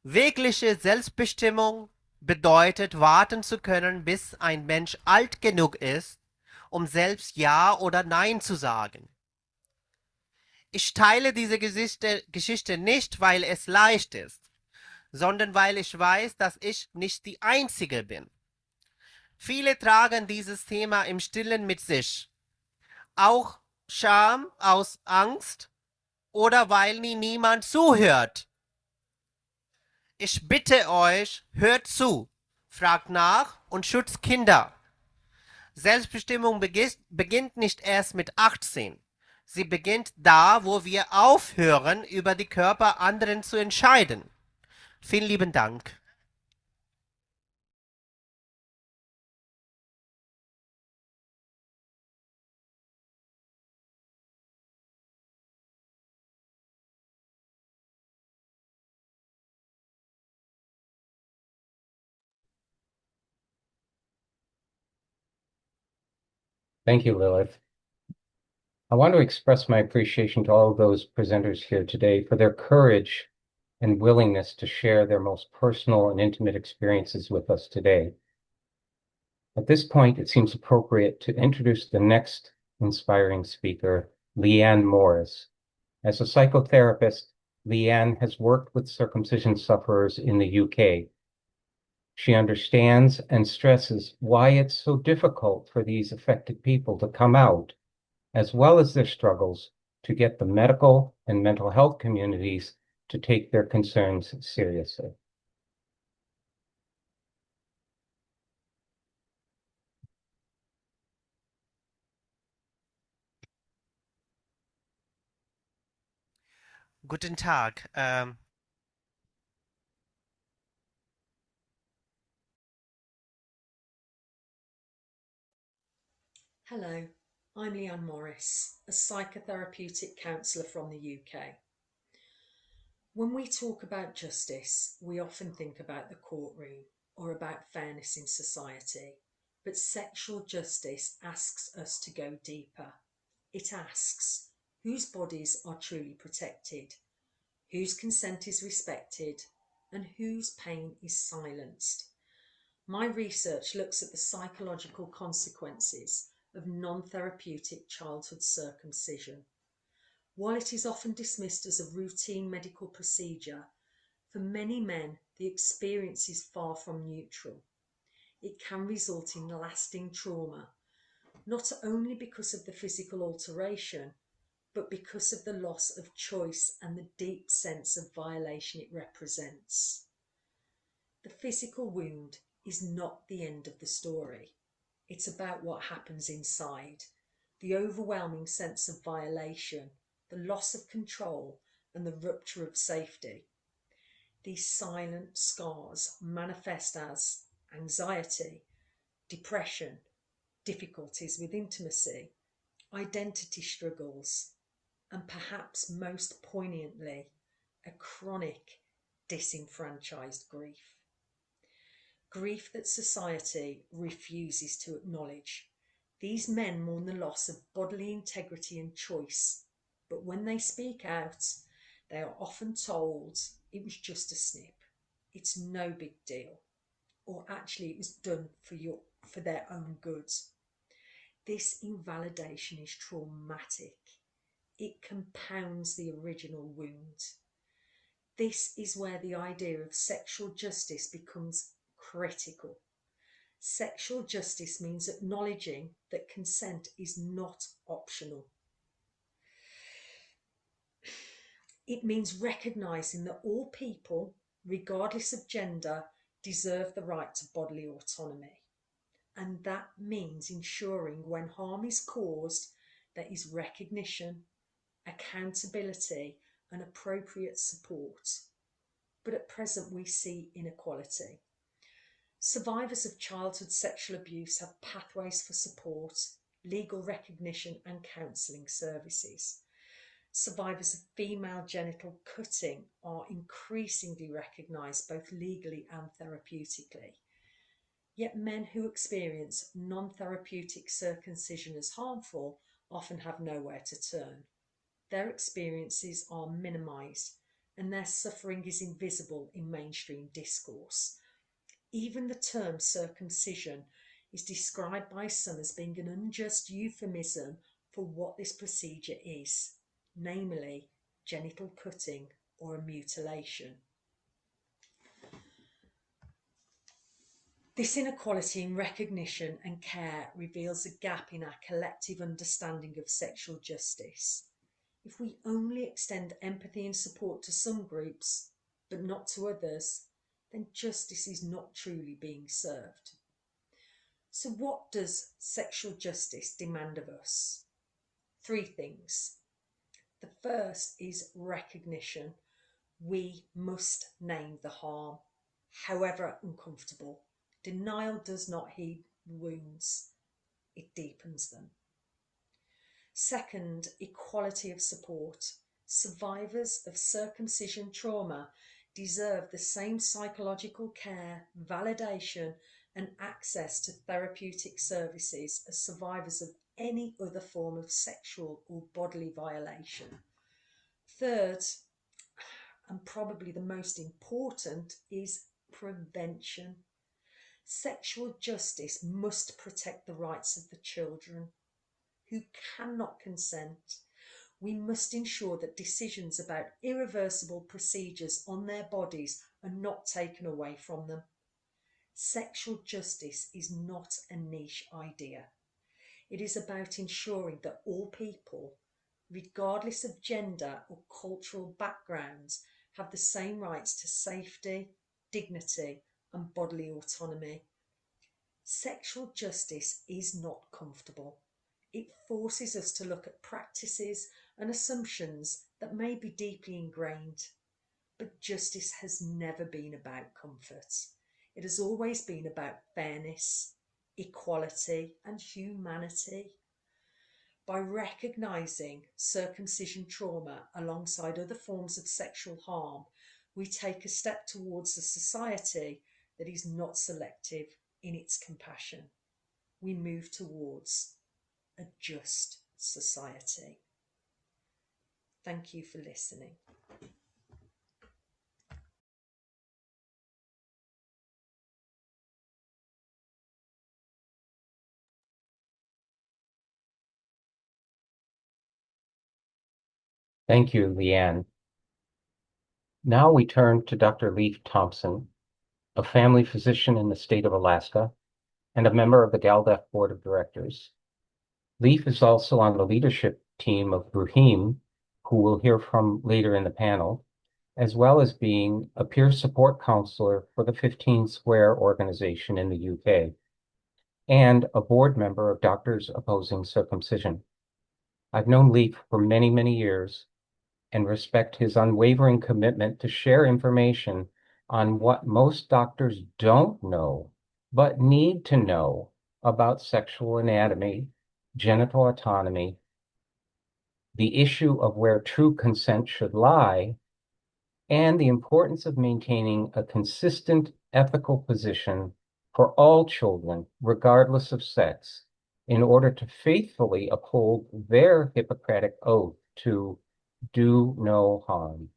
Wirkliche Selbstbestimmung bedeutet, warten zu können, bis ein Mensch alt genug ist, um selbst Ja oder Nein zu sagen. Ich teile diese Geschichte nicht, weil es leicht ist, sondern weil ich weiß, dass ich nicht die Einzige bin. Viele tragen dieses Thema im Stillen mit sich. Auch Scham aus Angst oder weil niemand zuhört. Ich bitte euch, hört zu, fragt nach und schützt Kinder. Selbstbestimmung beginnt nicht erst mit 18. Sie beginnt da, wo wir aufhören, über die Körper anderen zu entscheiden. Vielen lieben Dank. Thank you, Lilith. I want to express my appreciation to all of those presenters here today for their courage and willingness to share their most personal and intimate experiences with us today. At this point, it seems appropriate to introduce the next inspiring speaker, Leanne Morris. As a psychotherapist, Leanne has worked with circumcision sufferers in the UK. She understands and stresses why it's so difficult for these affected people to come out, as well as their struggles to get the medical and mental health communities to take their concerns seriously. Guten Tag. Hello, I'm Leanne Morris, a psychotherapeutic counsellor from the UK. When we talk about justice, we often think about the courtroom or about fairness in society, but sexual justice asks us to go deeper. It asks whose bodies are truly protected, whose consent is respected, and whose pain is silenced. My research looks at the psychological consequences of non-therapeutic childhood circumcision. While it is often dismissed as a routine medical procedure, for many men the experience is far from neutral. It can result in lasting trauma, not only because of the physical alteration, but because of the loss of choice and the deep sense of violation it represents. The physical wound is not the end of the story. It's about what happens inside, the overwhelming sense of violation, the loss of control, and the rupture of safety. These silent scars manifest as anxiety, depression, difficulties with intimacy, identity struggles, and perhaps most poignantly, a chronic, disenfranchised grief. Grief that society refuses to acknowledge. These men mourn the loss of bodily integrity and choice, but when they speak out, they are often told it was just a snip, it's no big deal, or actually it was done for their own good. This invalidation is traumatic. It compounds the original wound. This is where the idea of sexual justice becomes critical. Sexual justice means acknowledging that consent is not optional. It means recognising that all people, regardless of gender, deserve the right to bodily autonomy. And that means ensuring when harm is caused, there is recognition, accountability, and appropriate support. But at present, we see inequality. Survivors of childhood sexual abuse have pathways for support, legal recognition, and counselling services. Survivors of female genital cutting are increasingly recognised both legally and therapeutically. Yet men who experience non-therapeutic circumcision as harmful often have nowhere to turn. Their experiences are minimised and their suffering is invisible in mainstream discourse. Even the term circumcision is described by some as being an unjust euphemism for what this procedure is, namely genital cutting or a mutilation. This inequality in recognition and care reveals a gap in our collective understanding of sexual justice. If we only extend empathy and support to some groups, but not to others, then justice is not truly being served. So what does sexual justice demand of us? 3 things. The first is recognition. We must name the harm, however uncomfortable. Denial does not heal wounds, it deepens them. Second, equality of support. Survivors of circumcision trauma deserve the same psychological care, validation, and access to therapeutic services as survivors of any other form of sexual or bodily violation. Third, and probably the most important, is prevention. Sexual justice must protect the rights of the children who cannot consent. We must ensure that decisions about irreversible procedures on their bodies are not taken away from them. Sexual justice is not a niche idea. It is about ensuring that all people, regardless of gender or cultural backgrounds, have the same rights to safety, dignity, and bodily autonomy. Sexual justice is not comfortable. It forces us to look at practices and assumptions that may be deeply ingrained. But justice has never been about comfort. It has always been about fairness, equality, and humanity. By recognising circumcision trauma alongside other forms of sexual harm, we take a step towards a society that is not selective in its compassion. We move towards a just society. Thank you for listening. Thank you, Leanne. Now we turn to Dr. Leif Thompson, a family physician in the state of Alaska and a member of the GALDEF Board of Directors. Leif is also on the leadership team of Brahim, who we'll hear from later in the panel, as well as being a peer support counselor for the 15 Square organization in the UK, and a board member of Doctors Opposing Circumcision. I've known Leif for many, many years and respect his unwavering commitment to share information on what most doctors don't know, but need to know about sexual anatomy, genital autonomy, the issue of where true consent should lie, and the importance of maintaining a consistent ethical position for all children, regardless of sex, in order to faithfully uphold their Hippocratic oath to do no harm.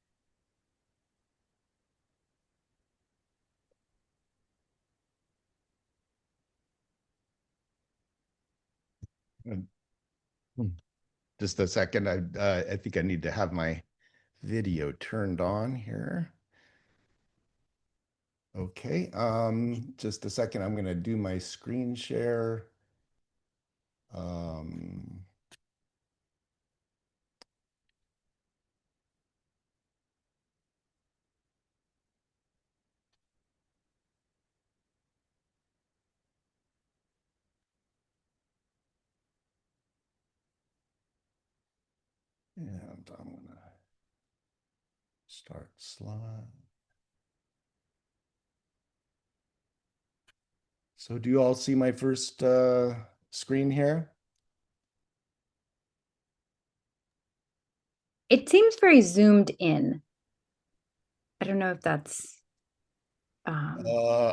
Just a second. I think I need to have my video turned on here. Okay. Just a second. I'm going to do my screen share. And I'm going to start slide. So do you all see my first screen here? It seems very zoomed in. I don't know if that's I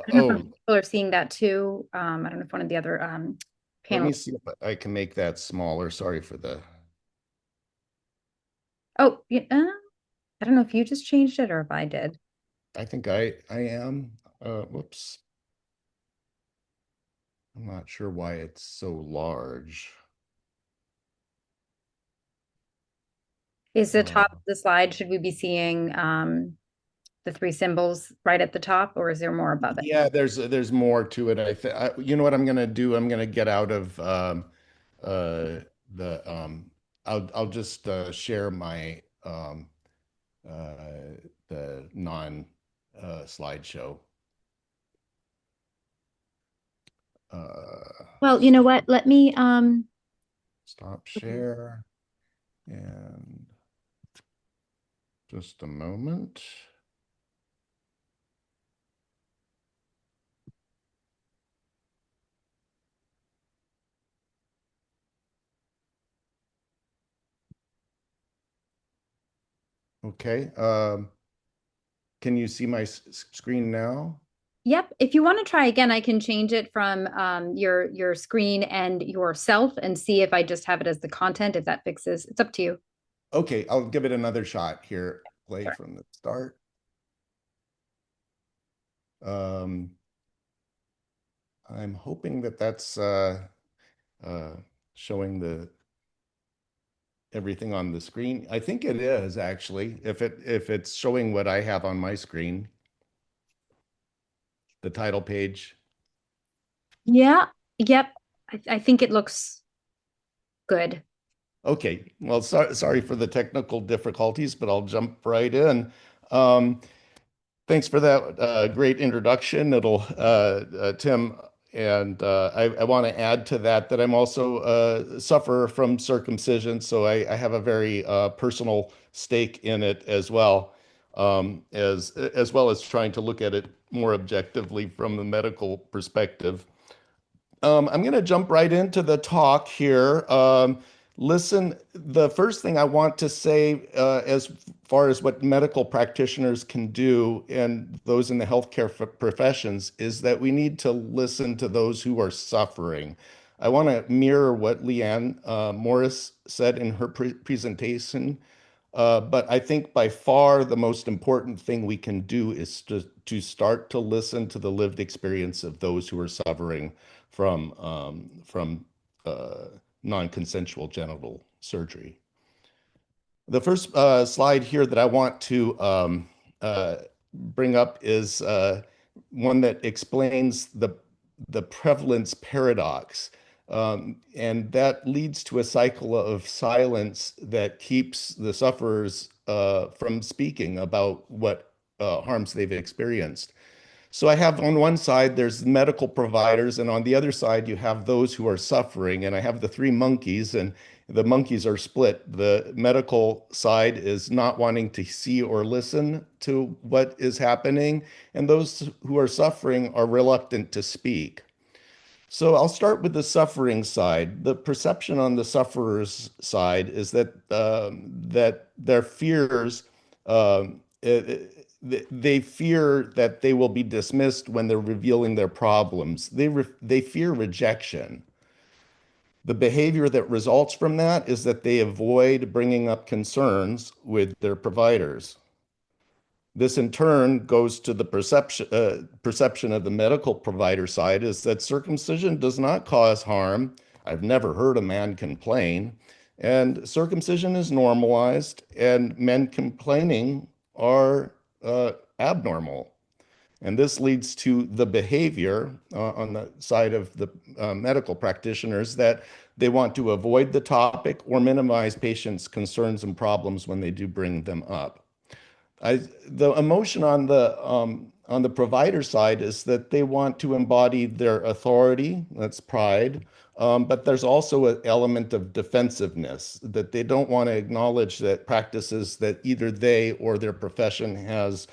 don't know if people are seeing that too. I don't know if one of the other Let me panelists. see if I can make that smaller. Sorry for the. Oh, yeah. I don't know if you just changed it or if I did. I think I am. Whoops. I'm not sure why it's so large. Is the top of the slide, should we be seeing the three symbols right at the top, or is there more above it? Yeah, there's more to it. You know what I'm gonna do? I'm gonna get out of the I'll just share my the non slideshow. Well, you know what? Let me Stop share and just a moment. Okay. Can you see my screen now? Yep. If you want to try again, I can change it from your screen and yourself and see if I just have it as the content, if that fixes. It's up to you. Okay, I'll give it another shot here. Play Sure. from the start. I'm hoping that that's showing everything on the screen. I think it is actually, if it's showing what I have on my screen, the title page. Yeah. Yep. I think it looks good. Okay, well, sorry for the technical difficulties, but I'll jump right in. Um, Thanks for that great introduction, Tim. And I want to add to that I'm also suffer from circumcision, so I have a very personal stake in it as well, as well as trying to look at it more objectively from the medical perspective. I'm going to jump right into the talk here. Listen, the first thing I want to say, as far as what medical practitioners can do and those in the healthcare professions, is that we need to listen to those who are suffering. I want to mirror what Leanne Morris said in her presentation. But I think by far the most important thing we can do is to start to listen to the lived experience of those who are suffering from non-consensual genital surgery. The first slide here that I want to bring up is one that explains the prevalence paradox. And that leads to a cycle of silence that keeps the sufferers from speaking about what harms they've experienced. So I have on one side, there's medical providers, and on the other side, you have those who are suffering. And I have the three monkeys, and the monkeys are split. The medical side is not wanting to see or listen to what is happening, and those who are suffering are reluctant to speak. So I'll start with the suffering side. The perception on the sufferer's side is that that their fears, they fear that they will be dismissed when they're revealing their problems. They fear rejection. The behavior that results from that is that they avoid bringing up concerns with their providers. This in turn goes to the perception of the medical provider side, is that circumcision does not cause harm. I've never heard a man complain. And circumcision is normalized, and men complaining are abnormal. And this leads to the behavior on the side of the medical practitioners that they want to avoid the topic or minimize patients' concerns and problems when they do bring them up. The emotion on the provider side is that they want to embody their authority, that's pride, but there's also an element of defensiveness, that they don't want to acknowledge that practices that either they or their profession has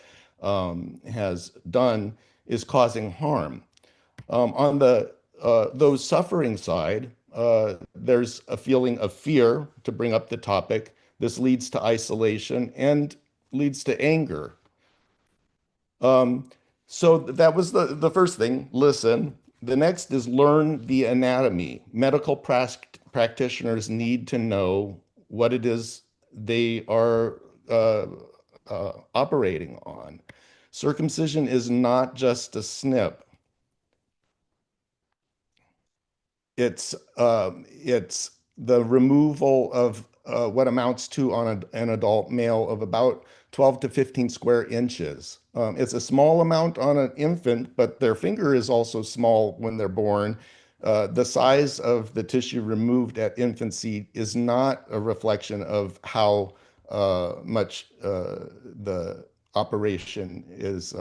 done is causing harm. On the those suffering side, there's a feeling of fear to bring up the topic. This leads to isolation and leads to anger. So that was the first thing, listen. The next is learn the anatomy. Medical practitioners need to know what it is they are operating on. Circumcision is not just a snip. It's the removal of what amounts to on an adult male of about 12 to 15 square inches. It's a small amount on an infant, but their finger is also small when they're born. The size of the tissue removed at infancy is not a reflection of how much the operation is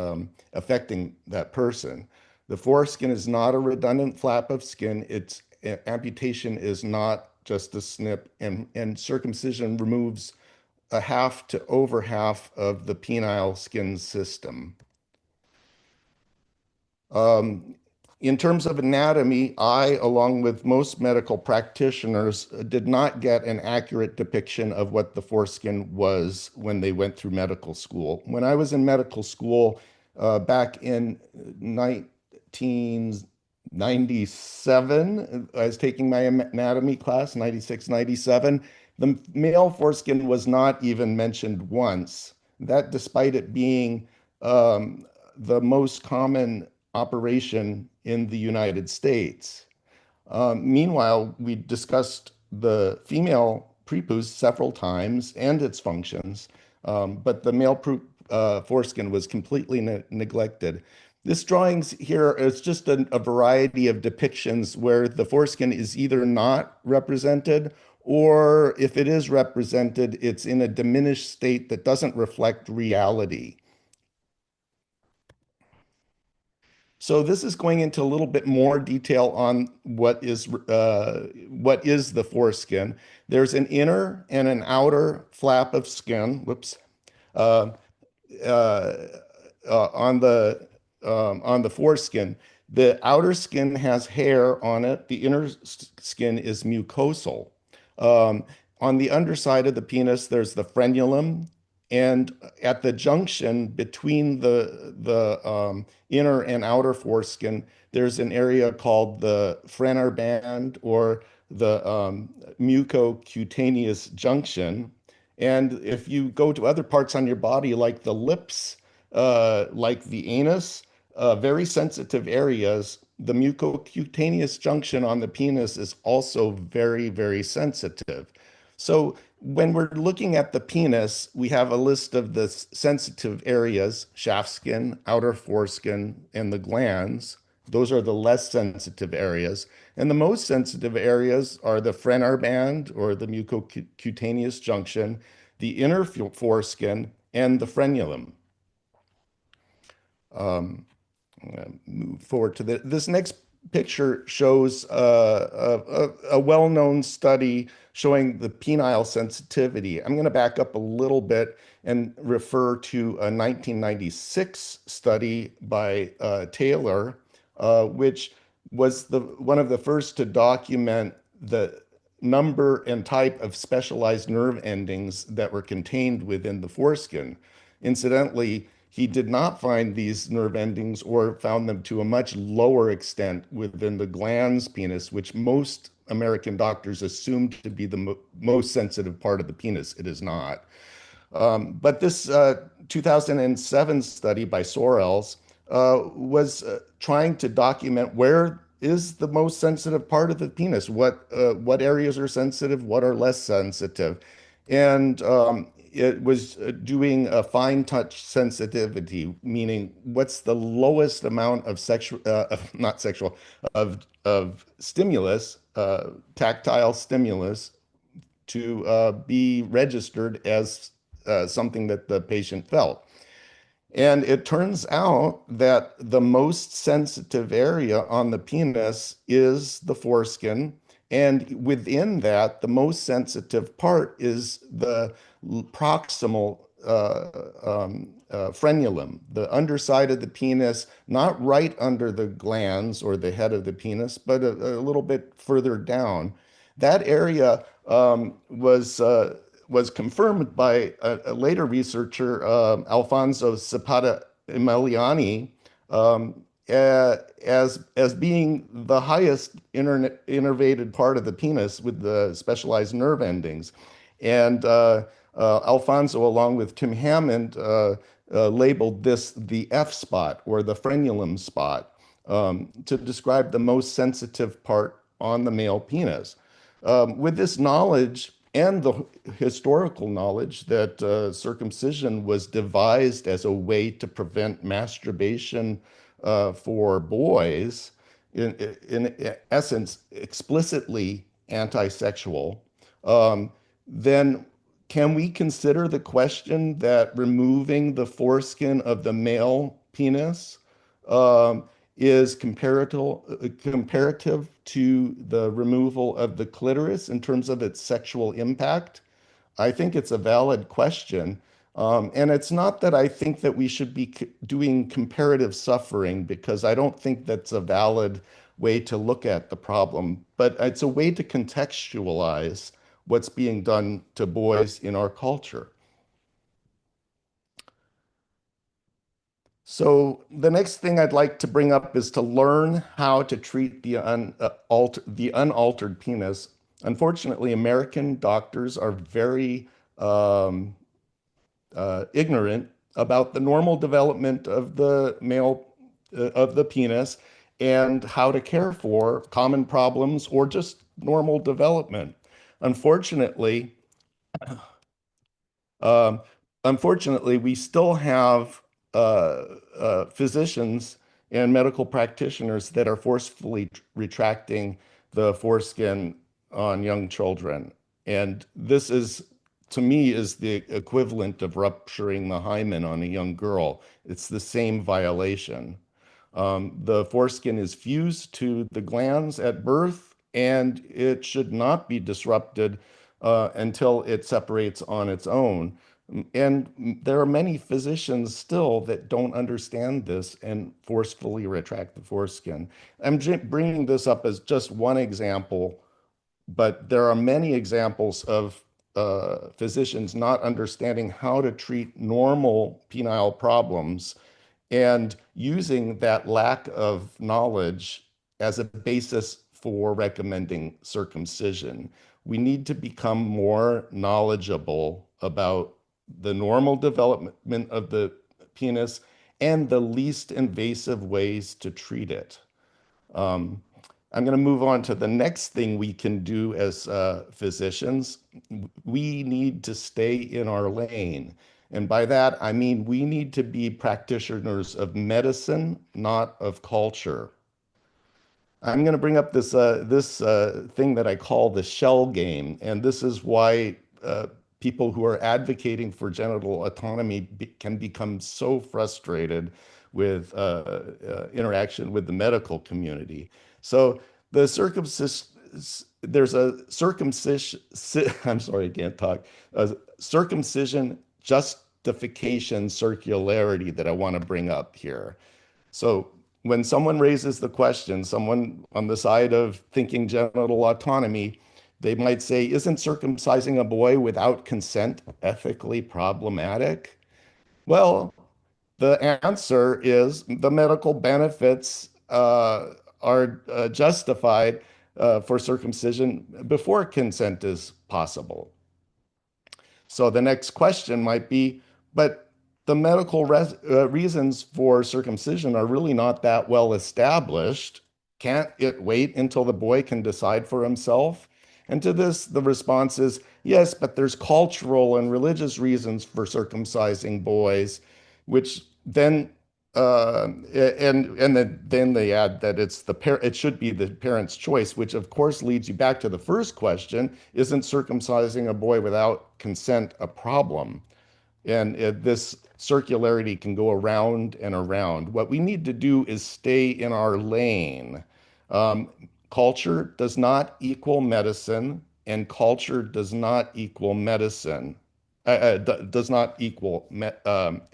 affecting that person. The foreskin is not a redundant flap of skin. It's amputation is not just a snip, and circumcision removes a half to over half of the penile skin system. In terms of anatomy, I, along with most medical practitioners, did not get an accurate depiction of what the foreskin was when they went through medical school. When I was in medical school, back in 1997. I was taking my anatomy class, 96, 97. The male foreskin was not even mentioned once. That despite it being the most common operation in the United States. Meanwhile, we discussed the female prepuce several times and its functions, but the male foreskin was completely neglected. This drawings here is just a variety of depictions where the foreskin is either not represented, or if it is represented, it's in a diminished state that doesn't reflect reality. So this is going into a little bit more detail on what is the foreskin. There's an inner and an outer flap of skin. Whoops. Uh, uh, on the foreskin. The outer skin has hair on it. The inner skin is mucosal. On the underside of the penis, there's the frenulum, and at the junction between the inner and outer foreskin, there's an area called the Frenner band or the mucocutaneous junction. And if you go to other parts on your body, like the lips, like the anus, very sensitive areas, the mucocutaneous junction on the penis is also very, very sensitive. So when we're looking at the penis, we have a list of the sensitive areas: shaft skin, outer foreskin, and the glands. Those are the less sensitive areas. And the most sensitive areas are the Frenner band or the mucocutaneous junction, the inner foreskin, and the frenulum. Move forward to this next picture shows a well-known study showing the penile sensitivity. I'm going to back up a little bit and refer to a 1996 study by Taylor, which was one of the first to document the number and type of specialized nerve endings that were contained within the foreskin. Incidentally, he did not find these nerve endings, or found them to a much lower extent within the glans penis, which most American doctors assumed to be the most sensitive part of the penis. It is not. But this 2007 study by Sorrells was trying to document where is the most sensitive part of the penis, what areas are sensitive, what are less sensitive. And it was doing a fine touch sensitivity, meaning what's the lowest amount of of stimulus, tactile stimulus, to be registered as something that the patient felt. And it turns out that the most sensitive area on the penis is the foreskin. And within that, the most sensitive part is the proximal frenulum, the underside of the penis, not right under the glans or the head of the penis, but a little bit further down. That area was confirmed by a later researcher, Alfonso Zapata Emiliani, as being the highest innervated part of the penis with the specialized nerve endings. And Alfonso, along with Tim Hammond, labeled this the F spot, or the frenulum spot, to describe the most sensitive part on the male penis. With this knowledge and the historical knowledge that circumcision was devised as a way to prevent masturbation for boys, in essence, explicitly anti-sexual, then can we consider the question that removing the foreskin of the male penis is comparative to the removal of the clitoris in terms of its sexual impact? I think it's a valid question. And it's not that I think that we should be doing comparative suffering, because I don't think that's a valid way to look at the problem, but it's a way to contextualize what's being done to boys in our culture. So the next thing I'd like to bring up is to learn how to treat the unaltered penis. Unfortunately, American doctors are very ignorant about the normal development of the male of the penis and how to care for common problems or just normal development. Unfortunately, um, unfortunately, we still have physicians and medical practitioners that are forcefully retracting the foreskin on young children. And this is, to me, is the equivalent of rupturing the hymen on a young girl. It's the same violation. The foreskin is fused to the glands at birth, and it should not be disrupted until it separates on its own. And there are many physicians still that don't understand this and forcefully retract the foreskin. I'm bringing this up as just one example, but there are many examples of physicians not understanding how to treat normal penile problems and using that lack of knowledge as a basis for recommending circumcision. We need to become more knowledgeable about the normal development of the penis and the least invasive ways to treat it. I'm going to move on to the next thing we can do as physicians. We need to stay in our lane. And by that, I mean we need to be practitioners of medicine, not of culture. I'm going to bring up this thing that I call the shell game, and this is why people who are advocating for genital autonomy can become so frustrated with interaction with the medical community. So there's a circumcision. I'm sorry, I can't talk. Circumcision justification circularity that I want to bring up here. So when someone raises the question, someone on the side of thinking genital autonomy, they might say, isn't circumcising a boy without consent ethically problematic? Well, the answer is the medical benefits are justified for circumcision before consent is possible. So the next question might be, but the medical reasons for circumcision are really not that well established. Can't it wait until the boy can decide for himself? And to this, the response is yes, but there's cultural and religious reasons for circumcising boys, which then then they add that it should be the parent's choice, which of course leads you back to the first question: isn't circumcising a boy without consent a problem? And this circularity can go around and around. What we need to do is stay in our lane. Culture does not equal medicine, and culture does not equal medicine, does not equal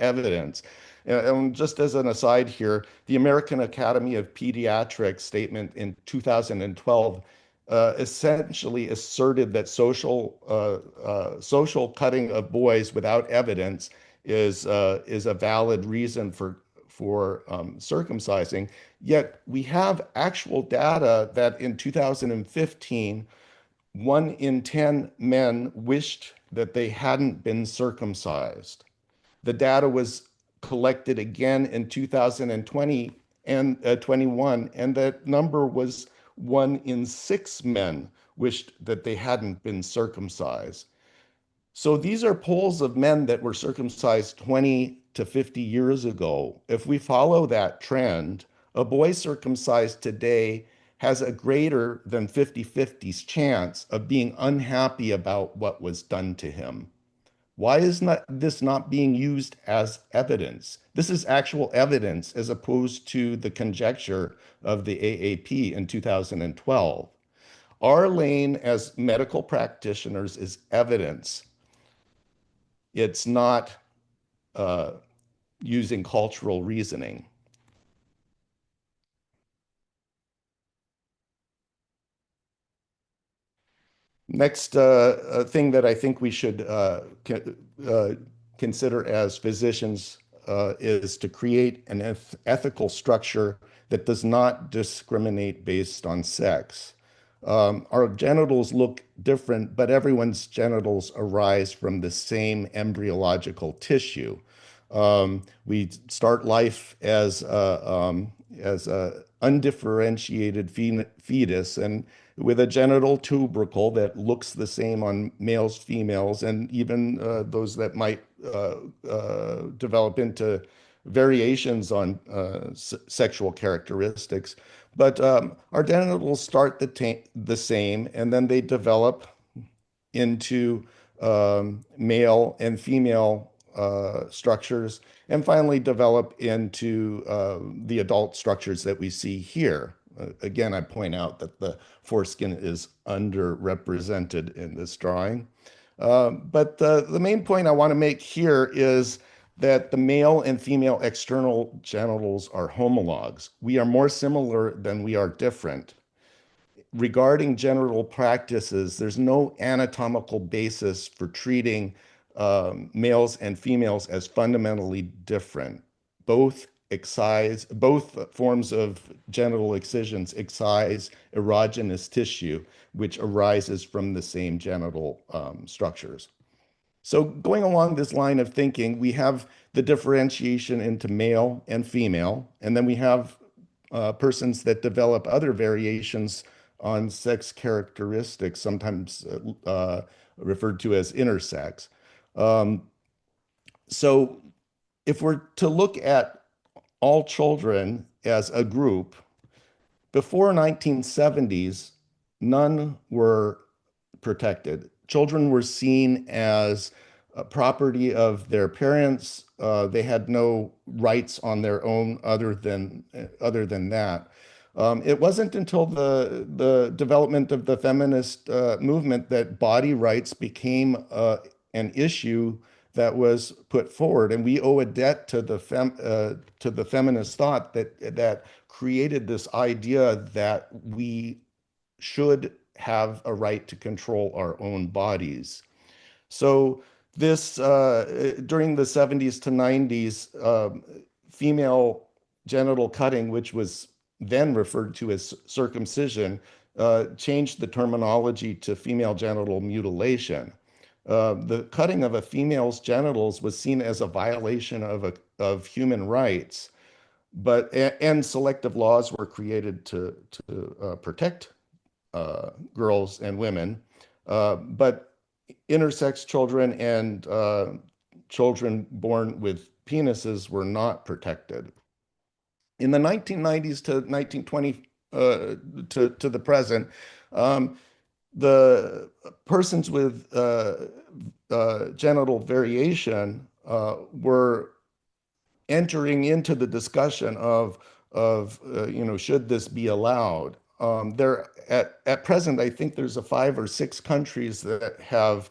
evidence. And just as an aside here, the American Academy of Pediatrics statement in 2012 essentially asserted that social cutting of boys without evidence is a valid reason for circumcising. Yet we have actual data that in 2015, 1 in 10 men wished that they hadn't been circumcised. The data was collected again in 2020 and 21, and that number was 1 in 6 men wished that they hadn't been circumcised. So these are polls of men that were circumcised 20 to 50 years ago. If we follow that trend, a boy circumcised today has a greater than 50-50 chance of being unhappy about what was done to him. Why is this not being used as evidence? This is actual evidence as opposed to the conjecture of the AAP in 2012. Our lane as medical practitioners is evidence. It's not using cultural reasoning. Next thing that I think we should consider as physicians is to create an ethical structure that does not discriminate based on sex. Our genitals look different, but everyone's genitals arise from the same embryological tissue. We start life as a undifferentiated fetus and with a genital tubercle that looks the same on males, females, and even those that might develop into variations on sexual characteristics. But our genitals start the same, and then they develop into male and female structures, and finally develop into the adult structures that we see here. Again, I point out that the foreskin is underrepresented in this drawing. But the main point I want to make here is that the male and female external genitals are homologs. We are more similar than we are different. Regarding genital practices, there's no anatomical basis for treating males and females as fundamentally different. Both forms of genital excisions excise erogenous tissue, which arises from the same genital structures. So going along this line of thinking, we have the differentiation into male and female, and then we have persons that develop other variations on sex characteristics, sometimes referred to as intersex. So if we're to look at all children as a group, before 1970s, none were protected. Children were seen as a property of their parents. They had no rights on their own other than that. It wasn't until the development of the feminist movement that body rights became an issue that was put forward, and we owe a debt to the feminist thought that created this idea that we should have a right to control our own bodies. So this during the 70s to 90s, female genital cutting, which was then referred to as circumcision, changed the terminology to female genital mutilation. The cutting of a female's genitals was seen as a violation of human rights, and selective laws were created to protect girls and women, but intersex children and children born with penises were not protected. In the 1990s to 1920 to the present, the persons with genital variation were entering into the discussion of should this be allowed? There at present, I think there's 5 or 6 countries that have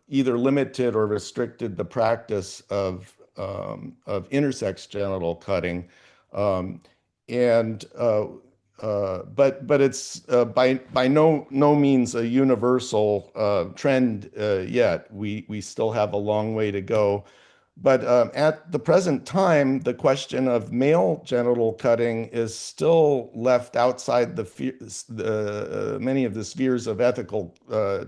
either limited or restricted the practice of intersex genital cutting, but it's by no means a universal trend yet. We still have a long way to go. But at the present time, the question of male genital cutting is still left outside many of the spheres of ethical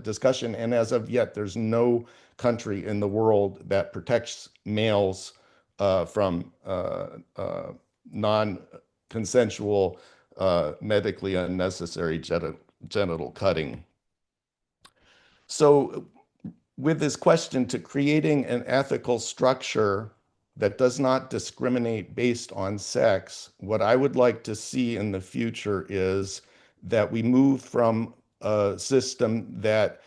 discussion. And as of yet, there's no country in the world that protects males from non-consensual, medically unnecessary genital cutting. So with this question to creating an ethical structure that does not discriminate based on sex, what I would like to see in the future is that we move from a system that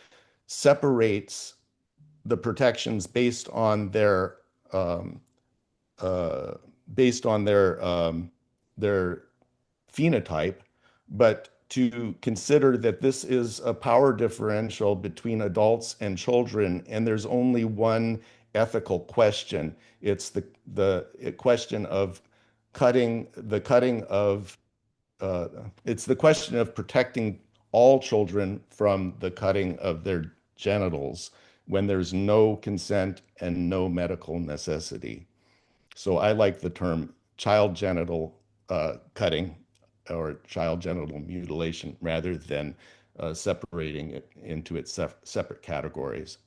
separates the protections based on their phenotype, but to consider that this is a power differential between adults and children, and there's only one ethical question. It's the question of it's the question of protecting all children from the cutting of their genitals when there's no consent and no medical necessity. So I like the term child genital cutting or child genital mutilation rather than separating it into its separate categories.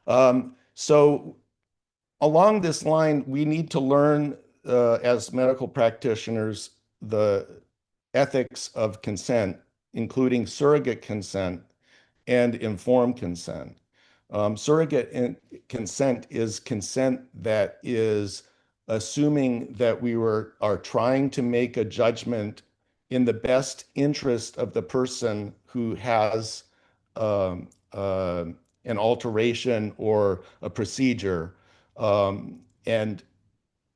So along this line, we need to learn as medical practitioners the ethics of consent, including surrogate consent and informed consent. Surrogate consent is consent that is assuming that we are trying to make a judgment in the best interest of the person who has um, uh, an alteration or a procedure. And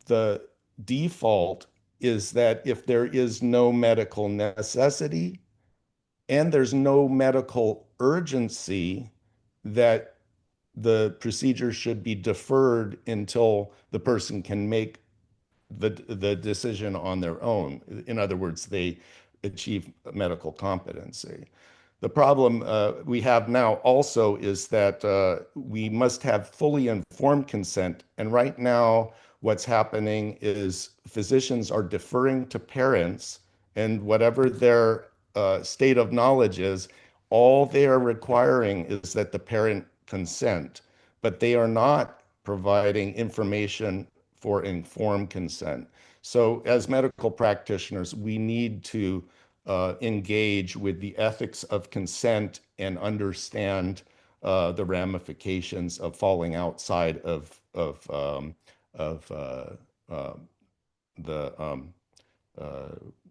the default is that if there is no medical necessity and there's no medical urgency, that the procedure should be deferred until the person can make the decision on their own. In other words, they achieve medical competency. The problem we have now also is that we must have fully informed consent. And right now, what's happening is physicians are deferring to parents, and whatever their state of knowledge is, all they are requiring is that the parent consent, but they are not providing information for informed consent. So as medical practitioners, we need to engage with the ethics of consent and understand the ramifications of falling outside of the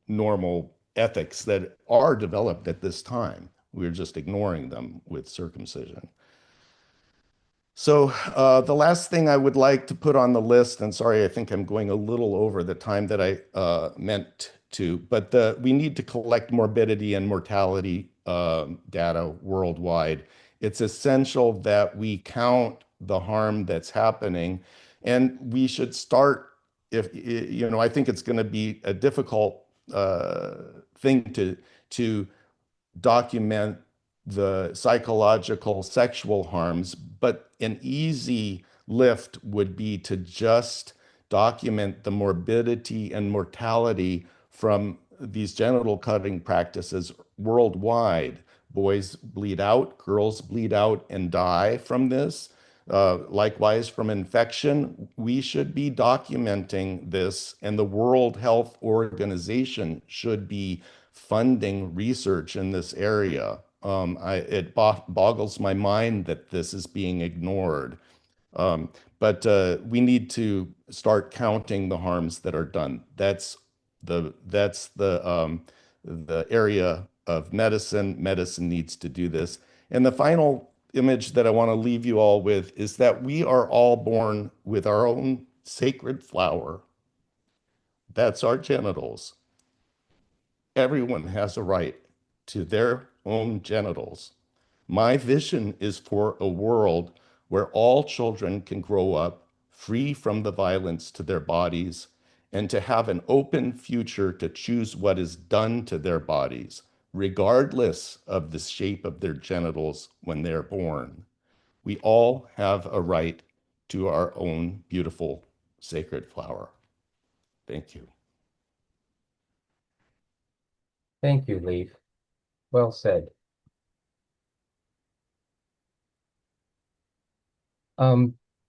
normal ethics that are developed at this time. We're just ignoring them with circumcision. So the last thing I would like to put on the list, and sorry, I think I'm going a little over the time that I meant to, but we need to collect morbidity and mortality data worldwide. It's essential that we count the harm that's happening, and we should start, I think it's going to be a difficult thing to document the psychological sexual harms, but an easy lift would be to just document the morbidity and mortality from these genital cutting practices worldwide. Boys bleed out, girls bleed out and die from this. Likewise, from infection, we should be documenting this, and the World Health Organization should be funding research in this area. It boggles my mind that this is being ignored. But we need to start counting the harms that are done. That's the area of medicine. Medicine needs to do this. And the final image that I want to leave you all with is that we are all born with our own sacred flower. That's our genitals. Everyone has a right to their own genitals. My vision is for a world where all children can grow up free from the violence to their bodies and to have an open future to choose what is done to their bodies, regardless of the shape of their genitals when they're born. We all have a right to our own beautiful sacred flower. Thank you. Thank you, Leif. Well said.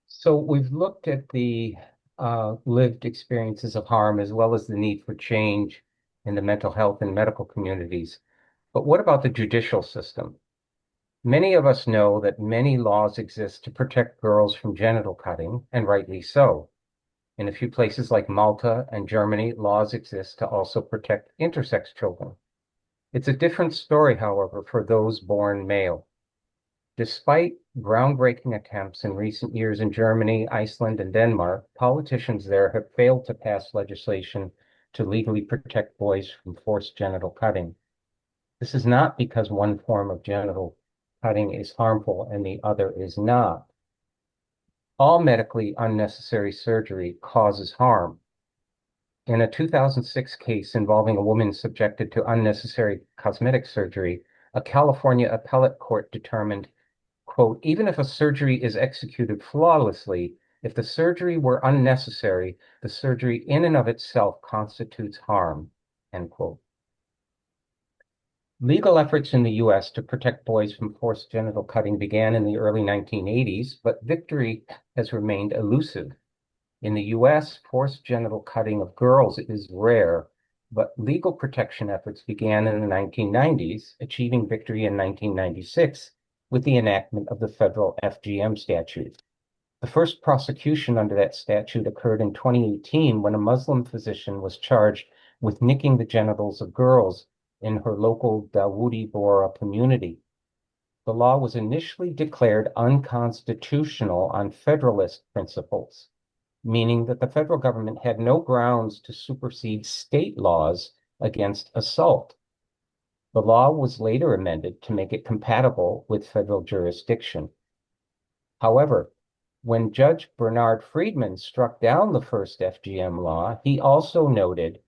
So we've looked at the lived experiences of harm as well as the need for change in the mental health and medical communities. But what about the judicial system? Many of us know that many laws exist to protect girls from genital cutting, and rightly so. In a few places like Malta and Germany, laws exist to also protect intersex children. It's a different story, however, for those born male. Despite groundbreaking attempts in recent years in Germany, Iceland, and Denmark, politicians there have failed to pass legislation to legally protect boys from forced genital cutting. This is not because one form of genital cutting is harmful and the other is not. All medically unnecessary surgery causes harm. In a 2006 case involving a woman subjected to unnecessary cosmetic surgery, a California appellate court determined, quote, even if a surgery is executed flawlessly, If the surgery were unnecessary, the surgery in and of itself constitutes harm, end quote. Legal efforts in the US to protect boys from forced genital cutting began in the early 1980s, but victory has remained elusive. In the US, forced genital cutting of girls is rare, but legal protection efforts began in the 1990s, achieving victory in 1996 with the enactment of the federal FGM statute. The first prosecution under that statute occurred in 2018 when a Muslim physician was charged with nicking the genitals of girls in her local Dawoodi Bohra community. The law was initially declared unconstitutional on Federalist principles, meaning that the federal government had no grounds to supersede state laws against assault. The law was later amended to make it compatible with federal jurisdiction. However, when Judge Bernard Friedman struck down the first FGM law, he also noted,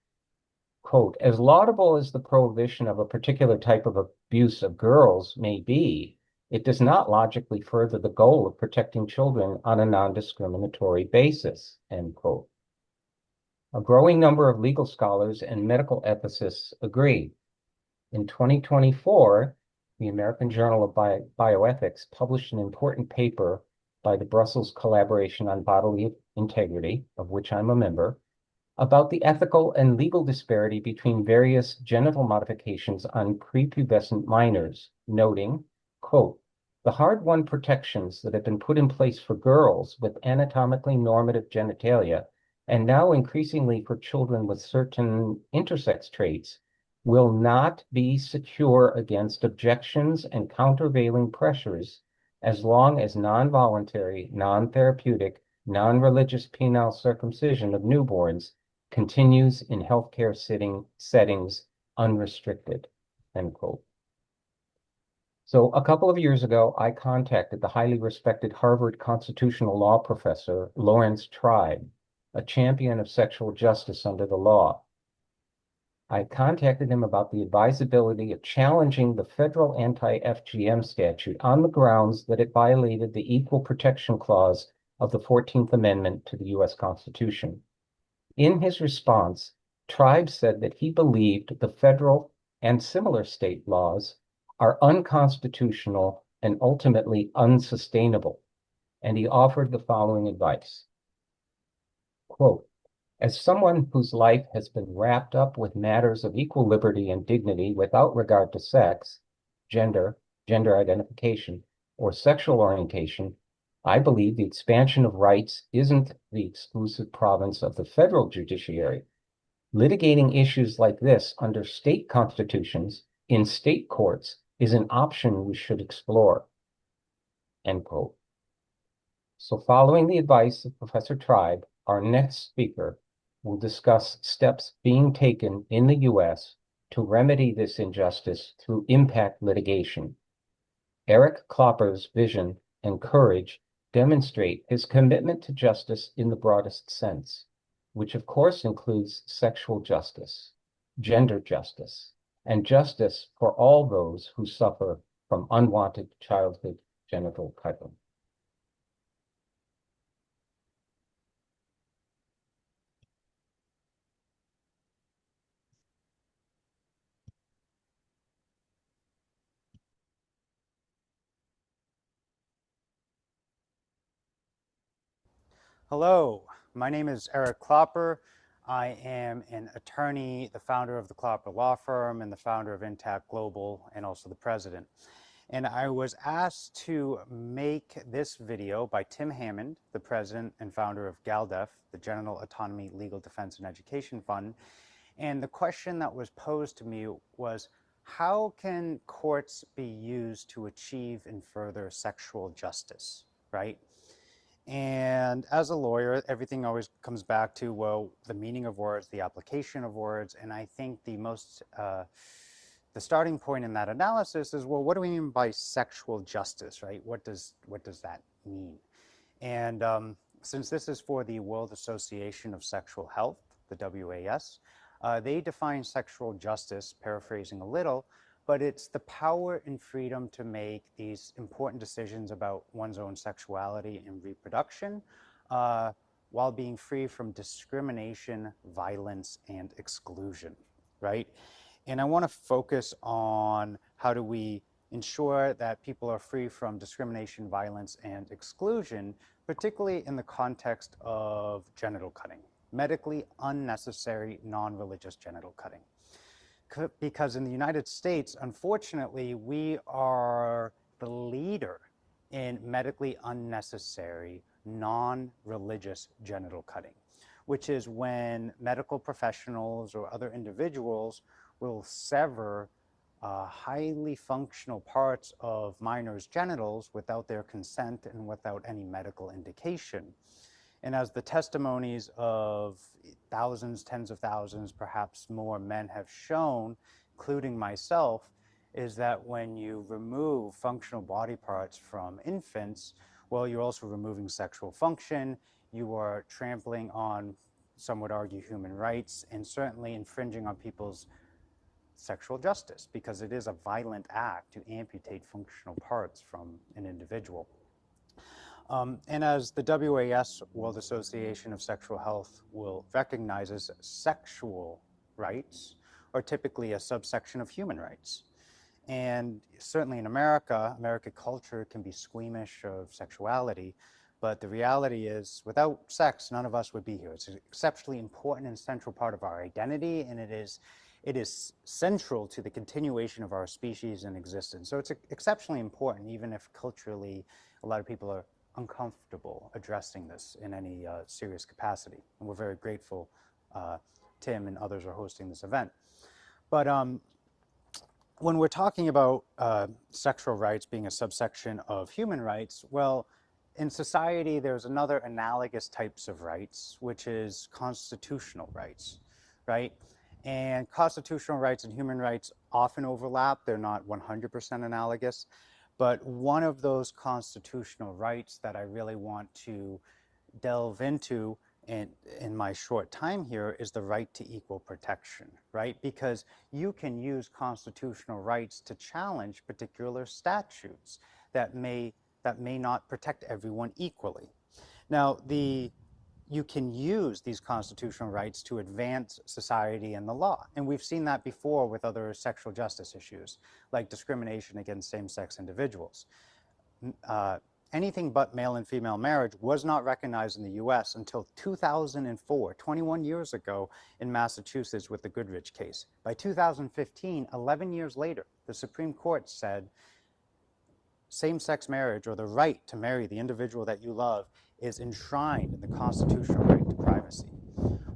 quote, as laudable as the prohibition of a particular type of abuse of girls may be, it does not logically further the goal of protecting children on a non-discriminatory basis, end quote. A growing number of legal scholars and medical ethicists agree. In 2024, the American Journal of Bioethics published an important paper by the Brussels Collaboration on Bodily Integrity, of which I'm a member, about the ethical and legal disparity between various genital modifications on prepubescent minors, noting, quote, the hard-won protections that have been put in place for girls with anatomically normative genitalia, and now increasingly for children with certain intersex traits, will not be secure against objections and countervailing pressures as long as non-voluntary, non-therapeutic, non-religious penile circumcision of newborns continues in healthcare settings unrestricted, end quote. So a couple of years ago, I contacted the highly respected Harvard constitutional law professor, Lawrence Tribe, a champion of sexual justice under the law. I contacted him about the advisability of challenging the federal anti-FGM statute on the grounds that it violated the Equal Protection Clause of the 14th Amendment to the US Constitution. In his response, Tribe said that he believed the federal and similar state laws are unconstitutional and ultimately unsustainable, and he offered the following advice. Quote, as someone whose life has been wrapped up with matters of equal liberty and dignity without regard to sex, gender identification, or sexual orientation, I believe the expansion of rights isn't the exclusive province of the federal judiciary. Litigating issues like this under state constitutions in state courts is an option we should explore, end quote. So following the advice of Professor Tribe, our next speaker will discuss steps being taken in the US to remedy this injustice through impact litigation. Eric Klopper's vision and courage demonstrate his commitment to justice in the broadest sense, which of course includes sexual justice, gender justice, and justice for all those who suffer from unwanted childhood genital cutting. Hello, my name is Eric Klopper. I am an attorney, the founder of the Klopper Law Firm and the founder of Intact Global, and also the president. And I was asked to make this video by Tim Hammond, the president and founder of GALDEF, the Genital Autonomy Legal Defense and Education Fund. And the question that was posed to me was, how can courts be used to achieve and further sexual justice, right? And as a lawyer, everything always comes back to, well, the meaning of words, the application of words. And I think the starting point in that analysis is, well, what do we mean by sexual justice, right? What does that mean? And since this is for the World Association of Sexual Health, the WAS, they define sexual justice, paraphrasing a little, but it's the power and freedom to make these important decisions about one's own sexuality and reproduction while being free from discrimination, violence, and exclusion, right? And I want to focus on how do we ensure that people are free from discrimination, violence, and exclusion, particularly in the context of genital cutting, medically unnecessary, non-religious genital cutting. Because in the United States, unfortunately, we are the leader in medically unnecessary, non-religious genital cutting, which is when medical professionals or other individuals will sever highly functional parts of minors' genitals without their consent and without any medical indication. And as the testimonies of thousands, tens of thousands, perhaps more men have shown, including myself, is that when you remove functional body parts from infants, well, you're also removing sexual function, you are trampling on, some would argue, human rights, and certainly infringing on people's sexual justice, because it is a violent act to amputate functional parts from an individual. And as the WAS, World Association of Sexual Health, will recognize, as sexual rights are typically a subsection of human rights. And certainly in America, American culture can be squeamish of sexuality, but the reality is without sex, none of us would be here. It's an exceptionally important and central part of our identity, and it is central to the continuation of our species and existence. So it's exceptionally important, even if culturally a lot of people are uncomfortable addressing this in any serious capacity. And we're very grateful Tim and others are hosting this event. But when we're talking about sexual rights being a subsection of human rights, well, in society, there's another analogous types of rights, which is constitutional rights, right? And constitutional rights and human rights often overlap. They're not 100% analogous. But one of those constitutional rights that I really want to delve into in my short time here is the right to equal protection, right? Because you can use constitutional rights to challenge particular statutes that may not protect everyone equally. Now, you can use these constitutional rights to advance society and the law. And we've seen that before with other sexual justice issues, like discrimination against same-sex individuals. Anything but male and female marriage was not recognized in the US until 2004, 21 years ago in Massachusetts with the Goodrich case. By 2015, 11 years later, the Supreme Court said same-sex marriage, or the right to marry the individual that you love, is enshrined in the constitutional right to privacy.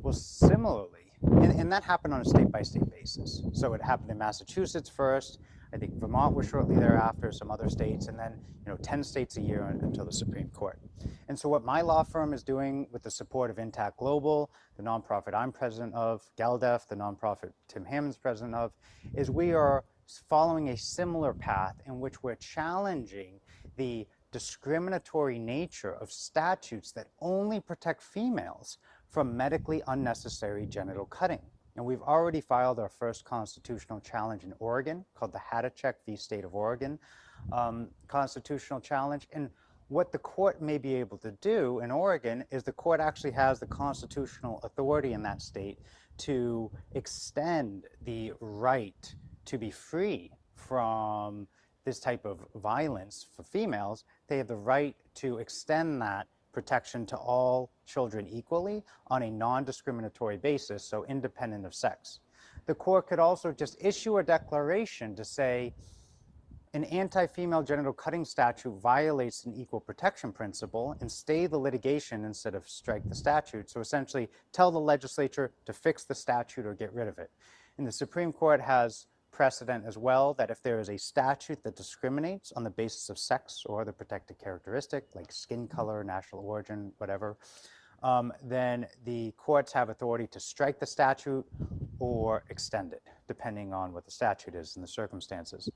Well, similarly, and that happened on a state-by-state basis. So it happened in Massachusetts first, I think Vermont was shortly thereafter, some other states, and then 10 states a year until the Supreme Court. And so what my law firm is doing with the support of Intact Global, the nonprofit I'm president of, GALDEF, the nonprofit Tim Hammond's president of, is we are following a similar path in which we're challenging the discriminatory nature of statutes that only protect females from medically unnecessary genital cutting. And we've already filed our first constitutional challenge in Oregon called the Hadachek v. State of Oregon constitutional challenge. And what the court may be able to do in Oregon is the court actually has the constitutional authority in that state to extend the right to be free from this type of violence for females. They have the right to extend that protection to all children equally on a non-discriminatory basis, so independent of sex. The court could also just issue a declaration to say an anti-female genital cutting statute violates an equal protection principle and stay the litigation instead of strike the statute. So essentially tell the legislature to fix the statute or get rid of it. And the Supreme Court has precedent as well that if there is a statute that discriminates on the basis of sex or other protected characteristic like skin color, national origin, whatever, then the courts have authority to strike the statute or extend it, depending on what the statute is and the circumstances.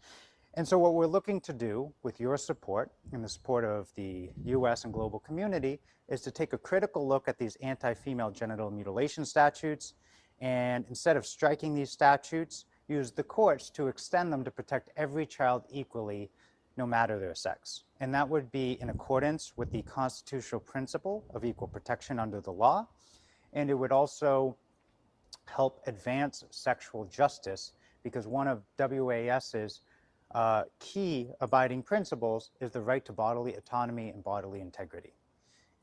And so what we're looking to do with your support and the support of the US and global community is to take a critical look at these anti-female genital mutilation statutes, and instead of striking these statutes, use the courts to extend them to protect every child equally, no matter their sex. And that would be in accordance with the constitutional principle of equal protection under the law. And it would also help advance sexual justice, because one of WAS's key abiding principles is the right to bodily autonomy and bodily integrity.